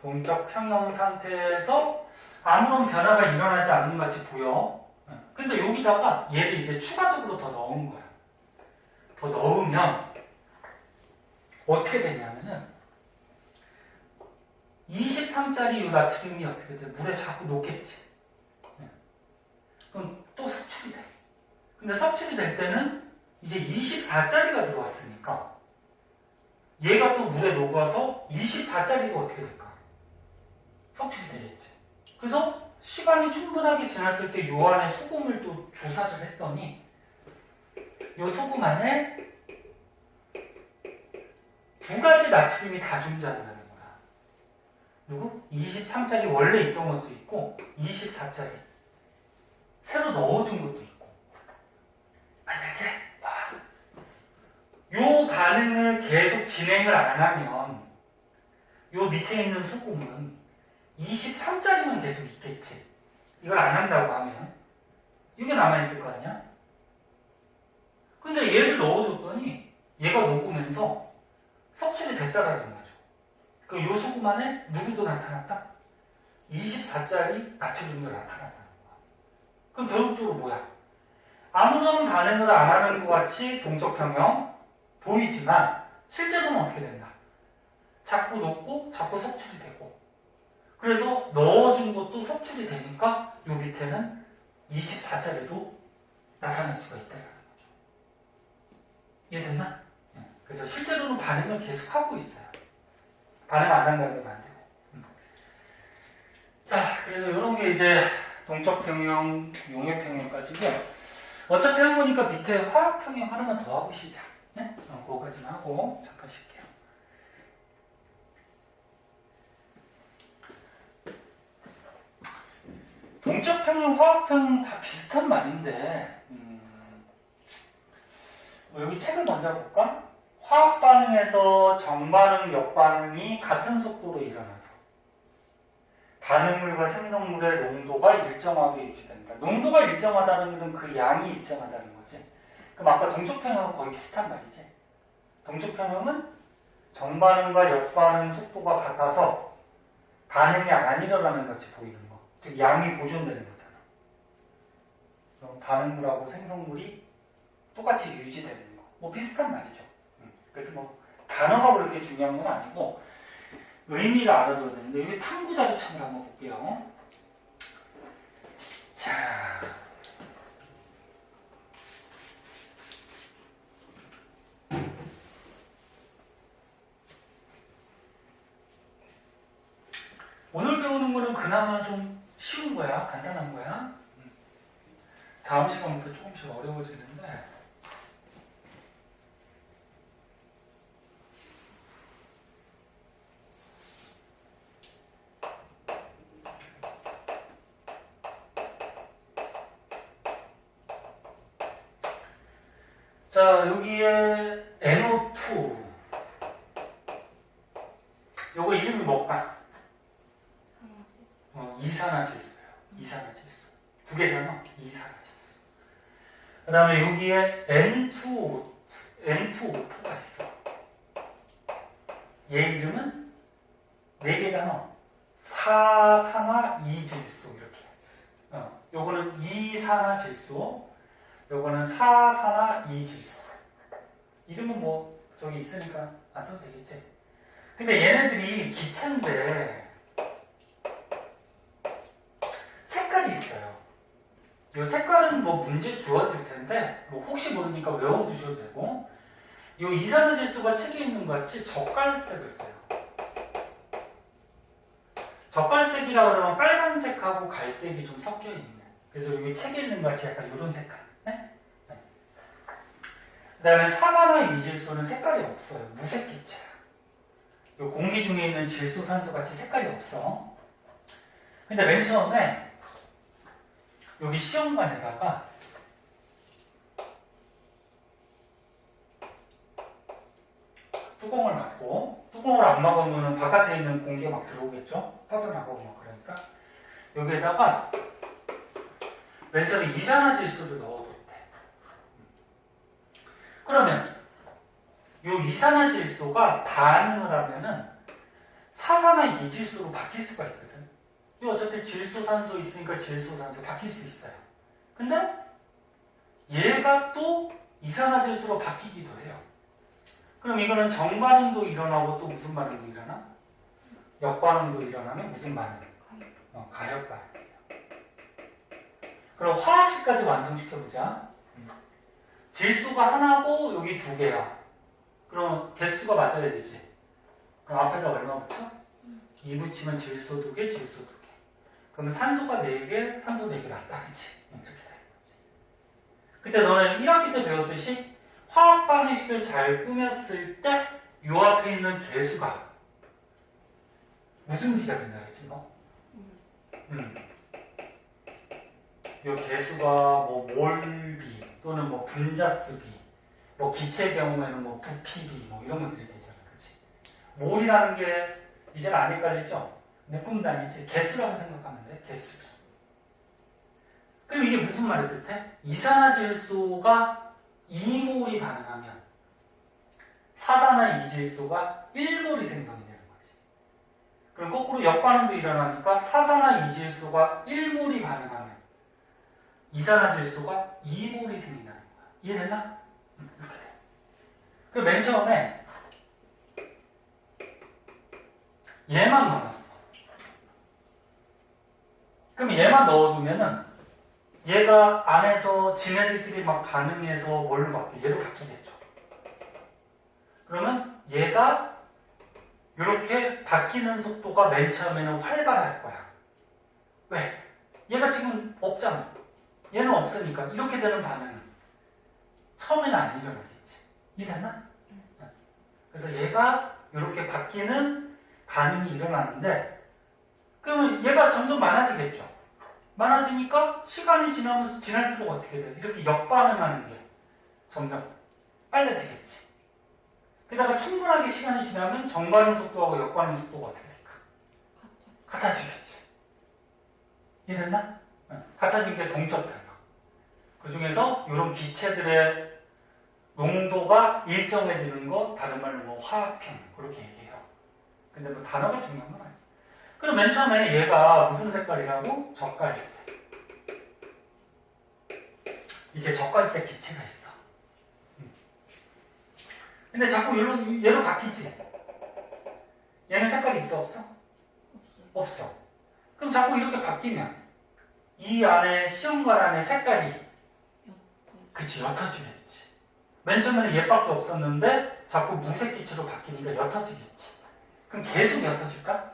Speaker 1: 동적 평형 상태에서 아무런 변화가 일어나지 않는 것 같이 보여. 근데 여기다가 얘를 이제 추가적으로 더 넣은 거야. 더 넣으면 어떻게 되냐면은 23짜리 이 나트륨이 어떻게 돼? 물에 자꾸 녹겠지. 그럼 또 섭취이 돼. 근데 섭취이 될 때는 이제 24짜리가 들어왔으니까 얘가 또 물에 녹아서 24짜리가 어떻게 될까? 섭취이 되겠지. 그래서 시간이 충분하게 지났을 때 요 안에 소금을 또 조사를 했더니 요 소금 안에 두 가지 나트륨이 다 존재한다는 거야. 누구? 23짜리 원래 있던 것도 있고 24짜리 새로 넣어준 것도 있고. 만약에 요 반응을 계속 진행을 안 하면 요 밑에 있는 소금은 23짜리만 계속 있겠지. 이걸 안 한다고 하면 이게 남아있을 거 아니야? 근데 얘를 넣어줬더니 얘가 녹으면서 섭취이 됐다라는 거죠. 그럼 요 소금 안에 누구도 나타났다? 24짜리 나트륨도 나타났다는 거야. 그럼 결국적으로 뭐야? 아무런 반응을 안 하는 것 같이 동적 평형 보이지만 실제로는 어떻게 된다? 자꾸 녹고 자꾸 섭취이 되고 그래서 넣어준 것도 섭취이 되니까 요 밑에는 24짜리도 나타날 수가 있다는 거죠. 이해됐나? 그래서 실제로는 반응을 계속하고 있어요. 반응 안 한다는 건 안 되고. 자, 그래서 이런 게 이제 동적 평형, 용해 평형까지고 어차피 한 거니까 밑에 화학 평형 하나만 더 하고 시작. 네? 그거까지만 하고 잠깐 쉴게요. 동적 평형, 화학 평형 다 비슷한 말인데 여기 책을 먼저 볼까? 화학 반응에서 정반응, 역반응이 같은 속도로 일어나서 반응물과 생성물의 농도가 일정하게 유지된다. 농도가 일정하다는 것은 그 양이 일정하다는 거지. 그럼 아까 동적 평형은 거의 비슷한 말이지. 동적 평형은 정반응과 역반응 속도가 같아서 반응이 안 일어나는 것 같이 보이는 거. 즉 양이 보존되는 거잖아. 그럼 반응물하고 생성물이 똑같이 유지되는 거. 뭐 비슷한 말이죠. 그래서 뭐 단어가 그렇게 중요한 건 아니고 의미를 알아둬야 되는데 여기 탐구 자료 참을 한번 볼게요. 자, 오늘 배우는 거는 그나마 좀 쉬운 거야, 간단한 거야. 다음 시간부터 조금씩 어려워지는데. 자, 여기에 NO2 요거 이름이 뭘까? 이산화질소예요. 이산화질소. 두 개잖아. 이산화질소. 그 다음에 여기에 N2O4가 있어. 얘 이름은 네 개잖아. 사산화이질소 이렇게. 요거는 이산화질소. 요거는 사산화이질소. 이름은 뭐 저기 있으니까 안 써도 되겠지. 근데 얘네들이 기체인데 색깔이 있어요. 이 색깔은 뭐 문제 주어질 텐데 뭐 혹시 모르니까 외워두셔도 되고 이 이산화질소가 책에 있는 것 같이 젓갈색을 떼요. 젓갈색이라 그러면 빨간색하고 갈색이 좀 섞여 있는 그래서 여기 책에 있는 것 같이 약간 이런 색깔. 네? 네. 그 다음에 사산화 이질소는 색깔이 없어요. 무색 기체야. 요 공기 중에 있는 질소, 산소 같이 색깔이 없어. 근데 맨 처음에 여기 시험관에다가 뚜껑을 막고, 뚜껑을 안 막으면 바깥에 있는 공기가 막 들어오겠죠? 빠져나가고 막 그러니까. 여기에다가 맨 처음에 이산화질소를 넣어뒀대. 그러면 이 이산화질소가 반응을 하면은 사산화 이질소로 바뀔 수가 있거든. 이 어차피 질소, 산소 있으니까 질소, 산소 바뀔 수 있어요. 근데 얘가 또 이산화질소로 바뀌기도 해요. 그럼 이거는 정반응도 일어나고 또 무슨 반응도 일어나? 역반응도 일어나면 무슨 반응? 가역 반응이에요. 그럼 화학식까지 완성시켜보자. 질소가 하나고 여기 두 개야. 그럼 개수가 맞아야 되지. 그럼 앞에다 얼마 붙여? 2 붙이면 질소 2개, 질소 2개. 그러면 산소가 4개, 산소 4개 맞다. 그치? 이렇게 되는 거지. 그때 너는 1학기 때 배웠듯이 화학 방정식을 잘 꾸몄을 때 요 앞에 있는 개수가 무슨 비가 된다 그랬지 너? 요 개수가 뭐 몰비 또는 뭐 분자수비, 뭐 기체의 경우에는 뭐 부피비 뭐 이런 것들이 되잖아, 그렇지? 몰이라는 게 이제는 안 헷갈리죠? 묶음 단위지. 개수라고 생각하면 돼. 개수비. 그럼 이게 무슨 말을 뜻해? 이산화질소가 2몰이 반응하면 사산화 이질소가 1몰이 생성이 되는 거지. 그럼 거꾸로 역반응도 일어나니까 사산화 이질소가 1몰이 반응하면 이산화질소가 2몰이 생긴다는 거야. 이해됐나? 이렇게 돼. 그럼 맨 처음에 얘만 넣어놨어. 그럼 얘만 넣어두면은 얘가 안에서 지네들끼리 막 반응해서 뭘로 바뀌어? 얘로 바뀌겠죠. 그러면 얘가 이렇게 바뀌는 속도가 맨 처음에는 활발할 거야. 왜? 얘가 지금 없잖아. 얘는 없으니까 이렇게 되는 반응은 처음에는 안 일어나겠지. 이해됐나? 그래서 얘가 이렇게 바뀌는 반응이 일어나는데 그러면 얘가 점점 많아지겠죠. 많아지니까 시간이 지나면서 지날수록 어떻게 돼? 이렇게 역반응하는 게 점점 빨라지겠지. 게다가 충분하게 시간이 지나면 정반응 속도하고 역반응 속도가 어떻게 될까? 같아지겠지. 이해됐나? 같아진 게 동적 변화. 그 중에서 이런 기체들의 농도가 일정해지는 거, 다른 말로 뭐 화학평 그렇게 얘기해요. 근데 뭐 단어가 중요한 건 아니에요. 그럼 맨 처음에 얘가 무슨 색깔이라고? 젓갈색. 이게 젓갈색 기체가 있어. 근데 자꾸 얘로 바뀌지? 얘는 색깔이 있어, 없어? 없어. 그럼 자꾸 이렇게 바뀌면 이 안에 시험관 안에 색깔이 그치, 옅어지겠지. 맨 처음에는 얘밖에 없었는데 자꾸 무색 기체로 바뀌니까 옅어지겠지. 그럼 계속 옅어질까?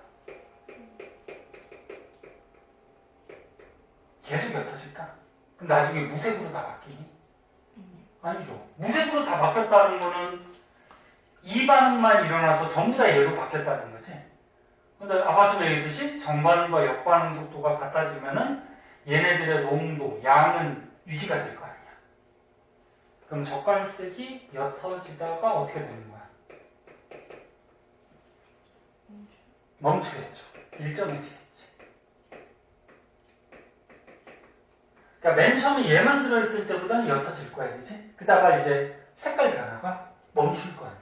Speaker 1: 계속 옅어질까? 그럼 나중에 무색으로 다 바뀌니? 아니죠. 무색으로 다 바뀌었다는 거는 이 반응만 일어나서 전부 다 얘로 바뀌었다는 거지. 근데 아까 전에 얘기했듯이 정반응과 역반응 속도가 같아지면은 얘네들의 농도, 양은 유지가 될 거 아니야. 그럼 젓갈색이 옅어지다가 어떻게 되는 거야? 멈추겠죠. 일정해지겠지. 그러니까 맨 처음에 얘만 들어있을 때보다는 옅어질 거야, 그치? 그다가 이제 색깔 변화가 멈출 거 아니야.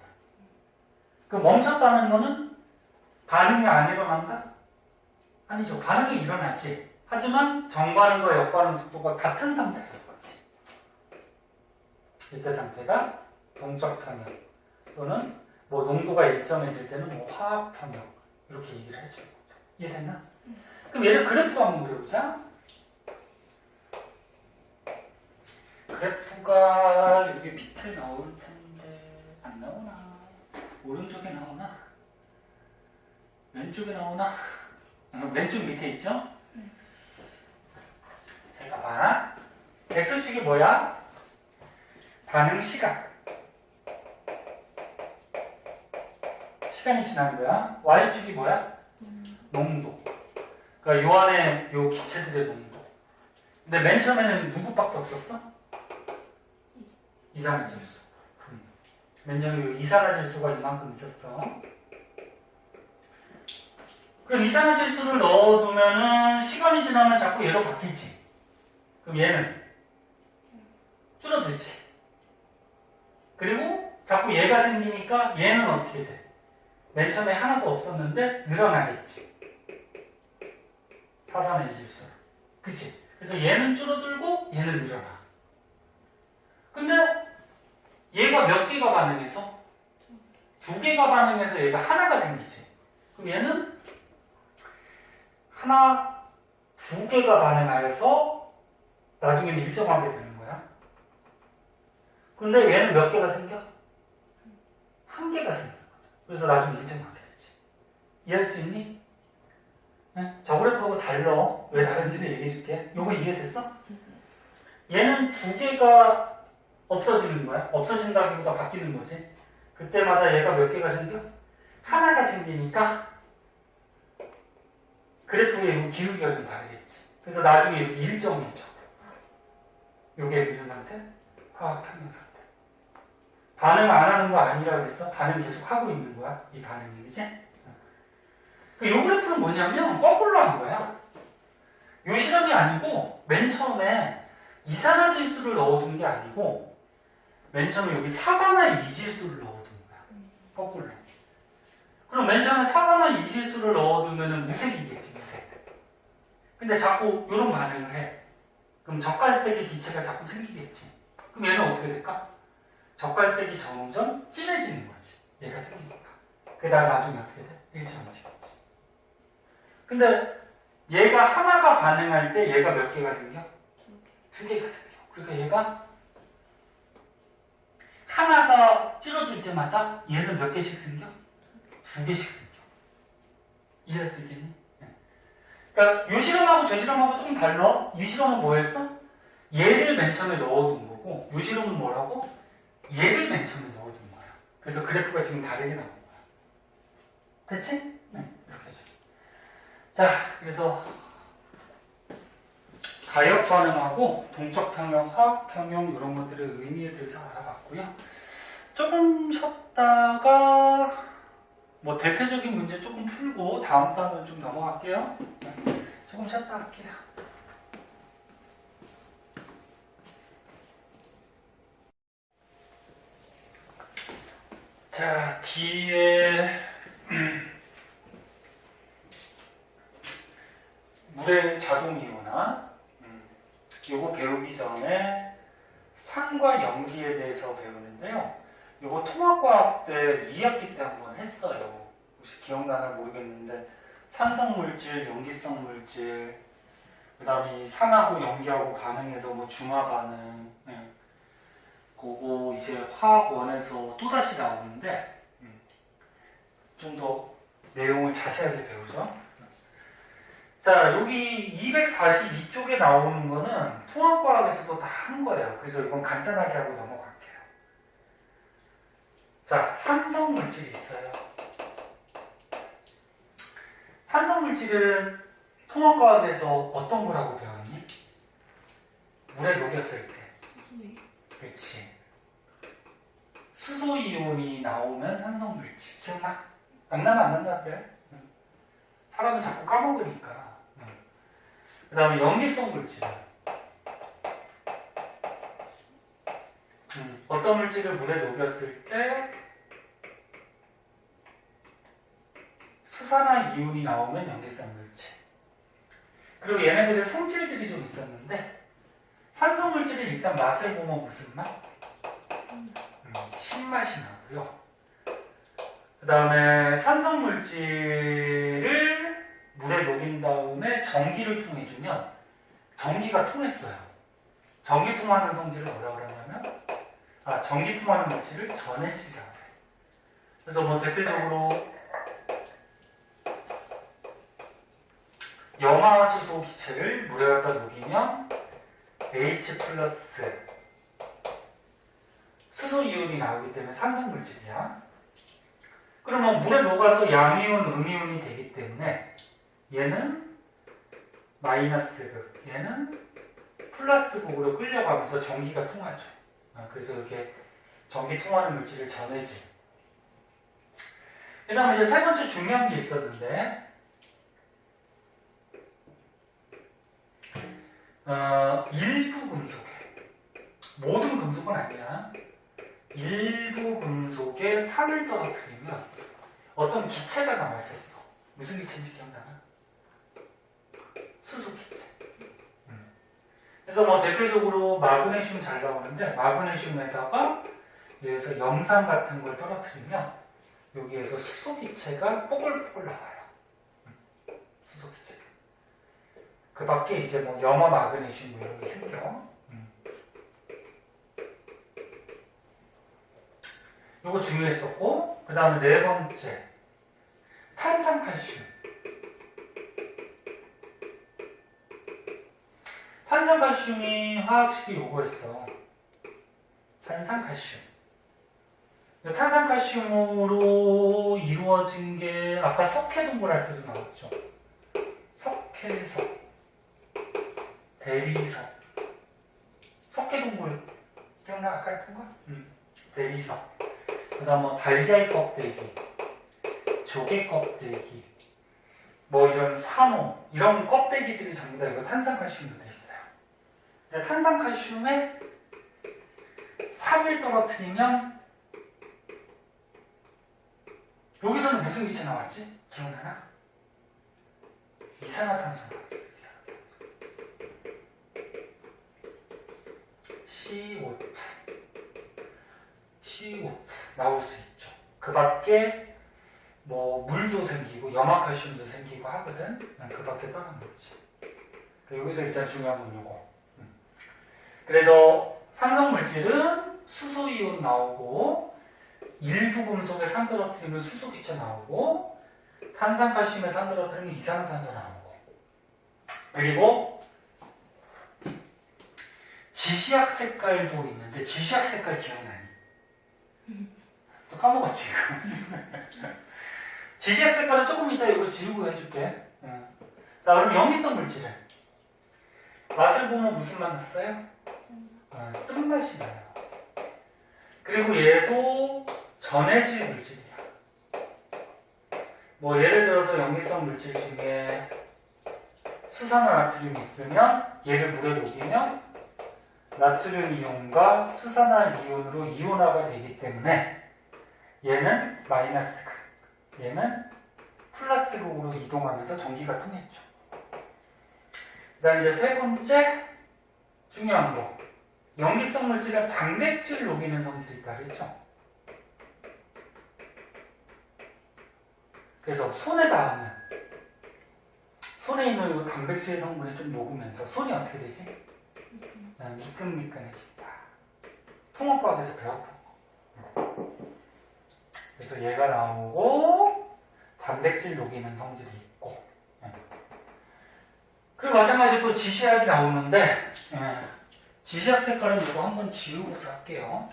Speaker 1: 그 멈췄다는 거는 반응이 안 일어난다? 아니죠. 반응이 일어나지. 하지만 정반응과 역반응 속도가 같은 상태인 거지. 이때 상태가 동적 평형 또는 뭐 농도가 일정해질 때는 뭐 화학 평형 이렇게 얘기를 해주는 거죠. 이해됐나? 그럼 얘를 그래프로 한번 그려보자. 그래프가 여기 밑에 나올 텐데 안 나오나? 오른쪽에 나오나? 왼쪽에 나오나? 왼쪽 밑에 있죠? 잘 봐. 봐봐. X축이 뭐야? 반응 시간. 시간이 지난 거야. Y축이 뭐야? 농도. 그러니까 요 안에 요 기체들의 농도. 근데 맨 처음에는 누구밖에 없었어? 이산화질소. 맨 처음에 요 이산화질소가 이만큼 있었어. 그럼 이산화질소를 넣어두면은 시간이 지나면 자꾸 얘로 바뀌지. 그럼 얘는 줄어들지. 그리고 자꾸 얘가 생기니까 얘는 어떻게 돼? 맨 처음에 하나도 없었는데 늘어나겠지. 사산화질소. 그치? 그래서 얘는 줄어들고 얘는 늘어나. 근데 얘가 몇 개가 반응해서? 2개가 반응해서 얘가 하나가 생기지. 그럼 얘는 하나, 2개가 반응하여서 나중에는 일정하게 되는 거야. 근데 얘는 몇 개가 생겨? 1개가 생기는 거야. 그래서 나중에 일정하게 되지. 이해할 수 있니? 네? 저 그래프하고 달라. 왜 다른지 얘기해 줄게. 요거 이해됐어?
Speaker 2: 됐어요.
Speaker 1: 얘는 2개가 없어지는 거야. 없어진다기보다 바뀌는 거지. 그때마다 얘가 몇 개가 생겨? 하나가 생기니까 그래프의 기울기가 좀 다르겠지. 그래서 나중에 이렇게 일정해져. 요게 무슨 상태? 화학평형 상태. 반응 안 하는 거 아니라고 했어? 반응 계속 하고 있는 거야. 이 반응이, 그치? 요 그래프는 뭐냐면 거꾸로 한 거야. 요 실험이 아니고 맨 처음에 이산화질소를 넣어둔 게 아니고 맨 처음에 여기 사산화이질소를 넣어둔 거야. 거꾸로. 그럼 맨 처음에 사산화이질소를 넣어두면 무색이겠지, 무색. 근데 자꾸 이런 반응을 해. 그럼 적갈색의 기체가 자꾸 생기겠지. 그럼 얘는 어떻게 될까? 적갈색이 점점 진해지는 거지. 얘가 생기니까. 그다음 나중에 어떻게 돼? 일정해지겠지. 근데 얘가 하나가 반응할 때 얘가 몇 개가 생겨? 2개가 생겨. 그러니까 얘가 하나가 줄어들 때마다 얘는 몇 개씩 생겨? 2개씩 생겨. 이해할 수 있겠니? 네. 그러니까 이 실험하고 저 실험하고 조금 달라. 이 실험은 뭐였어? 얘를 맨 처음에 넣어둔 거고 이 실험은 뭐라고? 얘를 맨 처음에 넣어둔 거야. 그래서 그래프가 지금 다르게 나온 거야. 됐지? 네. 이렇게 해줘. 자, 그래서 가역 반응하고 동적 평형, 화학 평형 이런 것들의 의미에 대해서 알아봤고요. 조금 쉬었다가 뭐 대표적인 문제 조금 풀고 다음 단원 좀 넘어갈게요. 네, 조금 쉬었다 할게요. 자, 뒤에 물의 자동이온화 요거 배우기 전에 산과 염기에 대해서 배우는데요. 요거 통합과학 때 2학기 때 한번 했어요. 혹시 기억나나 모르겠는데 산성물질, 염기성 물질, 그 다음에 산하고 염기하고 반응해서 뭐 중화 반응, 그거 이제 화학원에서 또다시 나오는데 좀 더 내용을 자세하게 배우죠. 자, 여기 242쪽에 나오는 거는 통합과학에서도 다 한 거예요. 그래서 이건 간단하게 하고 넘어갈게요. 자, 산성물질이 있어요. 산성물질은 통합과학에서 어떤 거라고 배웠니? 물에 녹였을 때.
Speaker 2: 네.
Speaker 1: 그렇지. 수소이온이 나오면 산성물질. 기억나? 안 나면 안 난다 그래? 사람은 자꾸 까먹으니까. 그 다음에 염기성 물질. 어떤 물질을 물에 녹였을 때 수산화 이온이 나오면 염기성 물질. 그리고 얘네들의 성질들이 좀 있었는데 산성 물질은 일단 맛을 보면 무슨 맛? 신맛이 나고요. 그 다음에 산성 물질을 물에 녹인 다음에 전기를 통해 주면 전기가 통했어요. 전기 통하는 성질을 뭐라고 그러냐면 전기 통하는 물질을 전해질이라고 해요. 그래서 뭐 대표적으로 염화수소 기체를 물에 갖다 녹이면 H 플러스 수소 이온이 나오기 때문에 산성 물질이야. 그러면 물에 녹아서 양이온, 음이온이 되기 때문에 얘는 마이너스극, 얘는 플러스극으로 끌려가면서 전기가 통하죠. 그래서 이렇게 전기 통하는 물질을 전해지. 그 다음에 이제 세 번째 중요한 게 있었는데, 일부 금속에, 모든 금속은 아니야. 일부 금속에 산을 떨어뜨리면 어떤 기체가 나왔었어. 무슨 기체인지 기억나나? 수소 기체. 그래서 뭐 대표적으로 마그네슘 잘 나오는데, 마그네슘에다가 여기서 염산 같은 걸 떨어뜨리면 여기에서 수소 기체가 뽀글뽀글 나와요. 수소 기체. 그 밖에 이제 뭐 염화 마그네슘 뭐 이런 게 생겨. 요거 중요했었고, 그 다음에 네 번째 탄산칼슘. 탄산칼슘이 화학식이 요거였어. 탄산칼슘. 탄산칼슘으로 이루어진 게 아까 석회동굴 할 때도 나왔죠. 석회석, 대리석. 석회동굴 기억나? 아까 했던 거? 대리석. 그 다음 뭐 달걀 껍데기, 조개 껍데기, 뭐 이런 산호, 이런 껍데기들이 전부 다 이거 탄산칼슘으로 돼 있어요. 근데 탄산칼슘에 산을 떨어뜨리면 여기서는 무슨 기체 나왔지? 기억나나? 이산화탄소 나왔어요. CO2 나올 수 있죠. 그 밖에 뭐 물도 생기고 염화칼슘도 생기고 하거든. 그 밖에 다른 거지. 여기서 일단 중요한 건 요거. 그래서 산성 물질은 수소이온 나오고, 일부 금속에 산 떨어뜨리면 수소 기체 나오고, 탄산칼슘에 산 떨어뜨리면 이산화탄소 나오고, 그리고 지시약 색깔도 있는데, 지시약 색깔 기억나니? 또 까먹었지 지금. 지시약 색깔은 조금 이따 이거 지우고 해줄게. 자, 그럼 염이성 물질은 맛을 보면 무슨 맛 났어요? 쓴맛이 나요. 그리고 얘도 전해질 물질이야. 뭐 예를 들어서 염기성 물질 중에 수산화나트륨이 있으면 얘를 물에 녹이면 나트륨 이온과 수산화 이온으로 이온화가 되기 때문에 얘는 마이너스극, 얘는 플러스극으로 이동하면서 전기가 통했죠. 그 다음 이제 세 번째 중요한 거, 염기성 물질은 단백질 녹이는 성질이 있다 그랬죠. 그래서 손에 닿으면 손에 있는 이 단백질 성분이 좀 녹으면서 손이 어떻게 되지? 미끈미끈해진다. 통합과학에서 배웠던 거. 그래서 얘가 나오고 단백질 녹이는 성질이 있고, 그리고 마찬가지로 또 지시약이 나오는데, 지시약 색깔은 이거 한번 지우고서 할게요.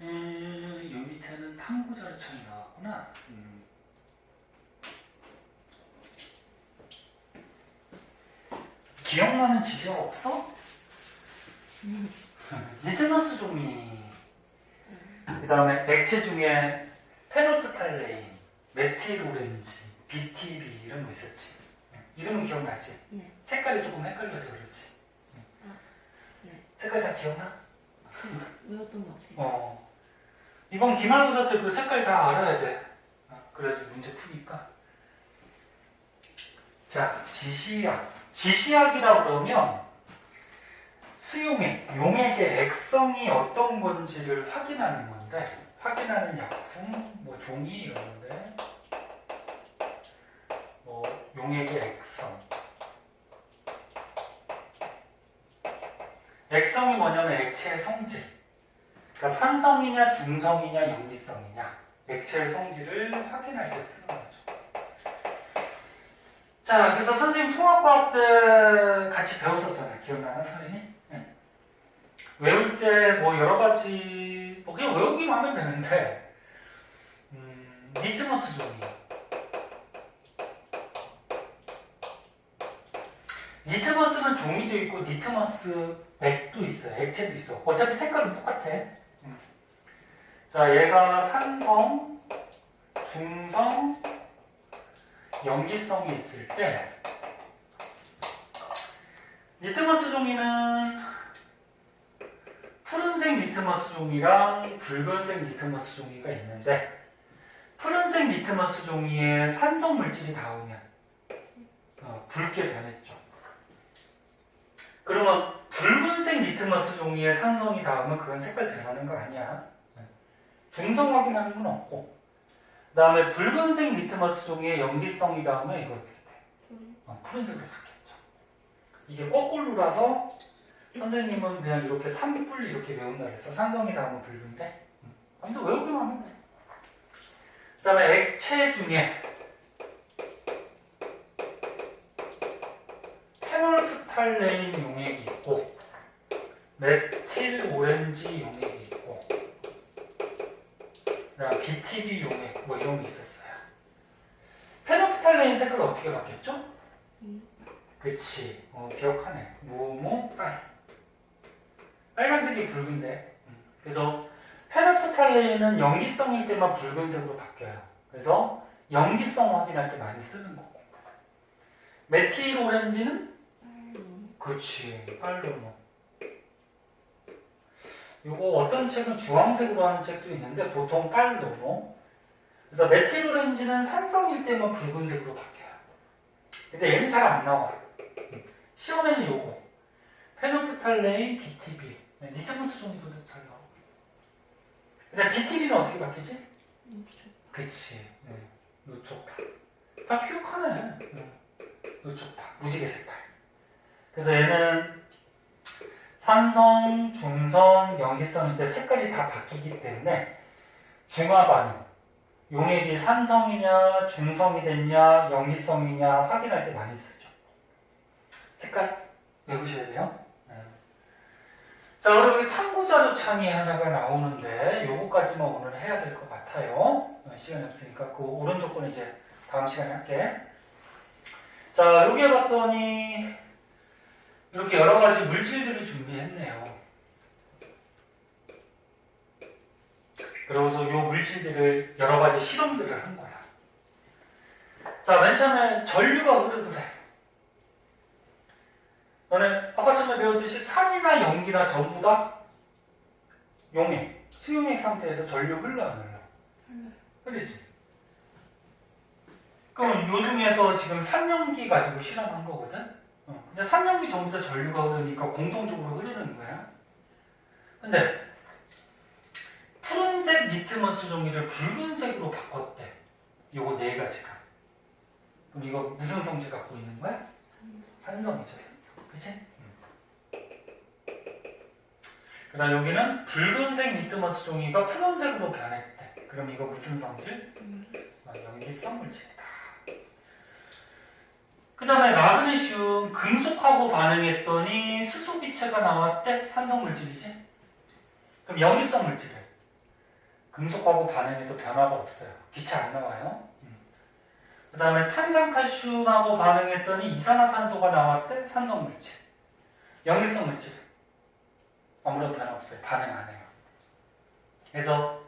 Speaker 1: 요 밑에는 탐구자료창이 나왔구나. 기억나는 지시약 없어? 리트너스 종이. 그 다음에 액체 중에 페노트탈레인, 메틸오렌지, BTB 이런 거 있었지. 이름은 기억나지?
Speaker 2: 네.
Speaker 1: 색깔이 조금 헷갈려서 그렇지.
Speaker 2: 네.
Speaker 1: 색깔 다 기억나?
Speaker 2: 외웠던 것 같아요.
Speaker 1: 이번 기말고사 때 그 색깔 다 알아야 돼. 그래야지 문제 푸니까. 자, 지시약. 지시약이라 그러면 수용액, 용액의 액성이 어떤 건지를 확인하는 건데, 확인하는 약품, 뭐 종이 이런 건데, 뭐 용액의 액성. 액성이 뭐냐면 액체의 성질. 그러니까 산성이냐 중성이냐 염기성이냐 액체의 성질을 확인할 때 쓰는 거죠. 자, 그래서 선생님 통합과학 때 같이 배웠었잖아요. 기억나나, 서린이? 네. 외울 때 뭐 여러 가지 뭐 그냥 외우기만 하면 되는데 리트머스 종이. 리트머스는 종이도 있고 리트머스 액도 있어요. 액체도 있어. 어차피 색깔은 똑같아. 자, 얘가 산성, 중성, 염기성이 있을 때 리트머스 종이는 푸른색 리트머스 종이랑 붉은색 리트머스 종이가 있는데 푸른색 리트머스 종이에 산성 물질이 닿으면 붉게 변했죠. 그러면 붉은색 리트머스 종이에 산성이 닿으면 그건 색깔 변하는 거 아니야. 중성 확인하는 건 없고 그 다음에 붉은색 리트머스 종이에 염기성이 닿으면 이거 어떻게 돼? 푸른색으로 바뀌었죠. 이게 거꾸로라서 선생님은 그냥 이렇게 산불 이렇게 외운다 그래서 산성이 닿으면 붉은색. 아무튼 외우기만 하면 돼. 그 다음에 액체 중에 페놀프탈레인 용액이 있고 메틸 오렌지 용액이 있고 그다음 BTB 용액 뭐 이런 게 있었어요. 페놀프탈레인 색깔 어떻게 바뀌었죠? 그치. 기억하네. 무무빨. 빨간색이 붉은색. 그래서 페놀프탈레인은 염기성일 때만 붉은색으로 바뀌어요. 그래서 염기성 확인할 때 많이 쓰는 거고. 메틸 오렌지는 그치. 빨로모. 요거 어떤 책은 주황색으로 하는 책도 있는데 보통 빨로모. 그래서 메틸 오렌지는 산성일 때만 붉은색으로 바뀌어요. 근데 얘는 잘 안 나와. 시험에는 요거. 페놀프탈레인, BTB. 리트머스 종이도 잘 나오고. 근데 BTB는 어떻게 바뀌지? 그치. 노초파. 다 기억하네. 노초파. 무지개 색깔. 그래서 얘는 산성, 중성, 염기성일 때 색깔이 다 바뀌기 때문에 중화 반응. 용액이 산성이냐, 중성이 됐냐, 염기성이냐 확인할 때 많이 쓰죠. 색깔 외우셔야 돼요. 자, 그리고 여기 탐구자료창이 하나가 나오는데 요거까지만 오늘 해야 될 것 같아요. 시간이 없으니까 그 오른쪽 거는 이제 다음 시간에 할게. 자, 여기에 봤더니 이렇게 여러 가지 물질들을 준비했네요. 그러고서 이 물질들을 여러 가지 실험들을 한 거야. 자, 맨 처음에 전류가 흐르더래. 너네 아까 처음에 배웠듯이 산이나 연기나 전부 다 용액, 수용액 상태에서 전류 흘러 안 흘러? 흘리지. 그럼 요 중에서 지금 산연기 가지고 실험한 거거든? 근데 산연기 전부 다 전류가 흐르니까 공동적으로 흐르는 거야. 근데 푸른색 리트머스 종이를 붉은색으로 바꿨대. 요거 네 가지가. 그럼 이거 무슨 성질 갖고 있는 거야? 산성이죠. 그치? 그 다음 여기는 붉은색 리트머스 종이가 푸른색으로 변했대. 그럼 이거 무슨 성질? 염기성 물질이다. 그 다음에 마그네슘 금속하고 반응했더니 수소기체가 나왔대. 산성 물질이지? 그럼 염기성 물질이래. 금속하고 반응해도 변화가 없어요. 기체 안 나와요. 그 다음에 탄산칼슘하고 반응했더니 이산화탄소가 나왔대. 산성 물질. 염기성 물질. 아무런 변화 없어요. 반응 안 해요. 그래서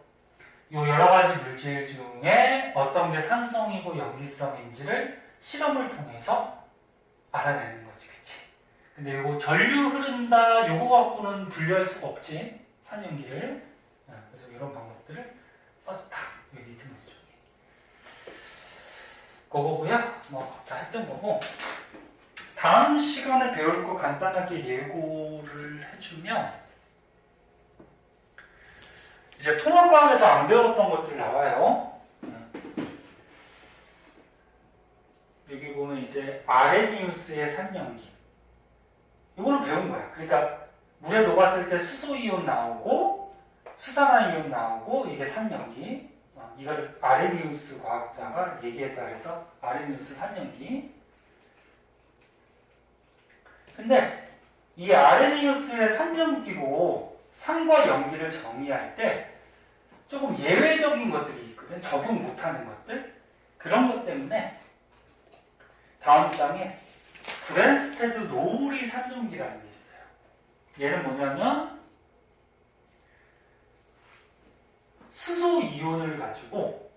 Speaker 1: 이 여러 가지 물질 중에 어떤 게 산성이고 염기성인지를 실험을 통해서 알아내는 거지. 그치? 근데 이거 전류 흐른다 요거 갖고는 분류할 수가 없지. 산연기를. 그래서 이런 방법들을 썼다. 여기 리트머스 종이. 그거고요. 뭐 다 했던 거고. 다음 시간에 배울 거 간단하게 예고를 해주면 이제 통합과학에서 안 배웠던 것들 나와요. 여기 보면 이제 아레니우스의 산연기. 이거는 배운 거야. 그러니까 물에 녹았을 때 수소이온 나오고 수산화이온 나오고 이게 산염기. 이거를 아레니우스 과학자가 얘기했다 그래서 아레니우스 산염기. 근데 이 아레니우스의 산염기로 산과 염기를 정의할 때 조금 예외적인 것들이 있거든. 적용 못하는 것들. 그런 것 때문에 다음 장에 브랜스테드 노우리 산염기라는 게 있어요. 얘는 뭐냐면 수소 이온을 가지고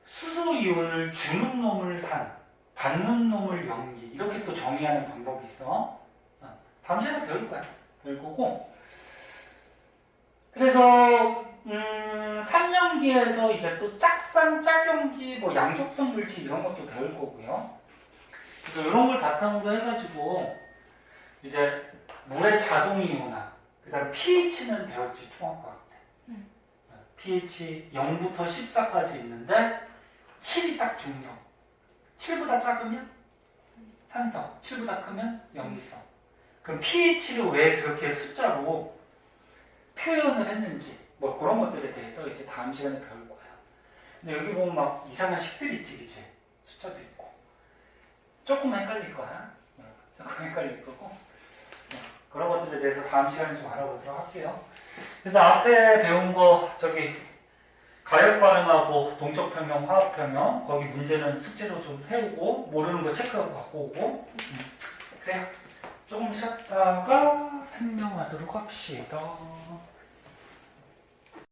Speaker 1: 수소 이온을 주는 놈을 산, 받는 놈을 염기 이렇게 또 정의하는 방법이 있어. 다음 시간에 배울 거야. 배울 거고. 그래서 산염기에서 이제 또 짝산, 짝염기, 뭐 양족성 물질 이런 것도 배울 거고요. 그래서 이런 걸 바탕으로 해가지고 이제 물의 자동 이온화, 그다음 pH는 배웠지 통합과학 때. pH 0부터 14까지 있는데 7이 딱 중성. 7보다 작으면 산성, 7보다 크면 염기성. 그럼 pH를 왜 그렇게 숫자로 표현을 했는지 뭐 그런 것들에 대해서 이제 다음 시간에 배울 거예요. 근데 여기 보면 막 이상한 식들이 있지, 그치? 숫자도 있고. 조금 헷갈릴 거야. 조금 헷갈릴 거고. 그런 것들에 대해서 다음 시간에 좀 알아보도록 할게요. 그래서 앞에 배운 거 저기 가역 반응하고 동적 평형, 화학 평형 거기 문제는 숙제로 좀 해오고 모르는 거 체크하고 갖고 오고. 그래요. 조금 쉬었다가 설명하도록 합시다.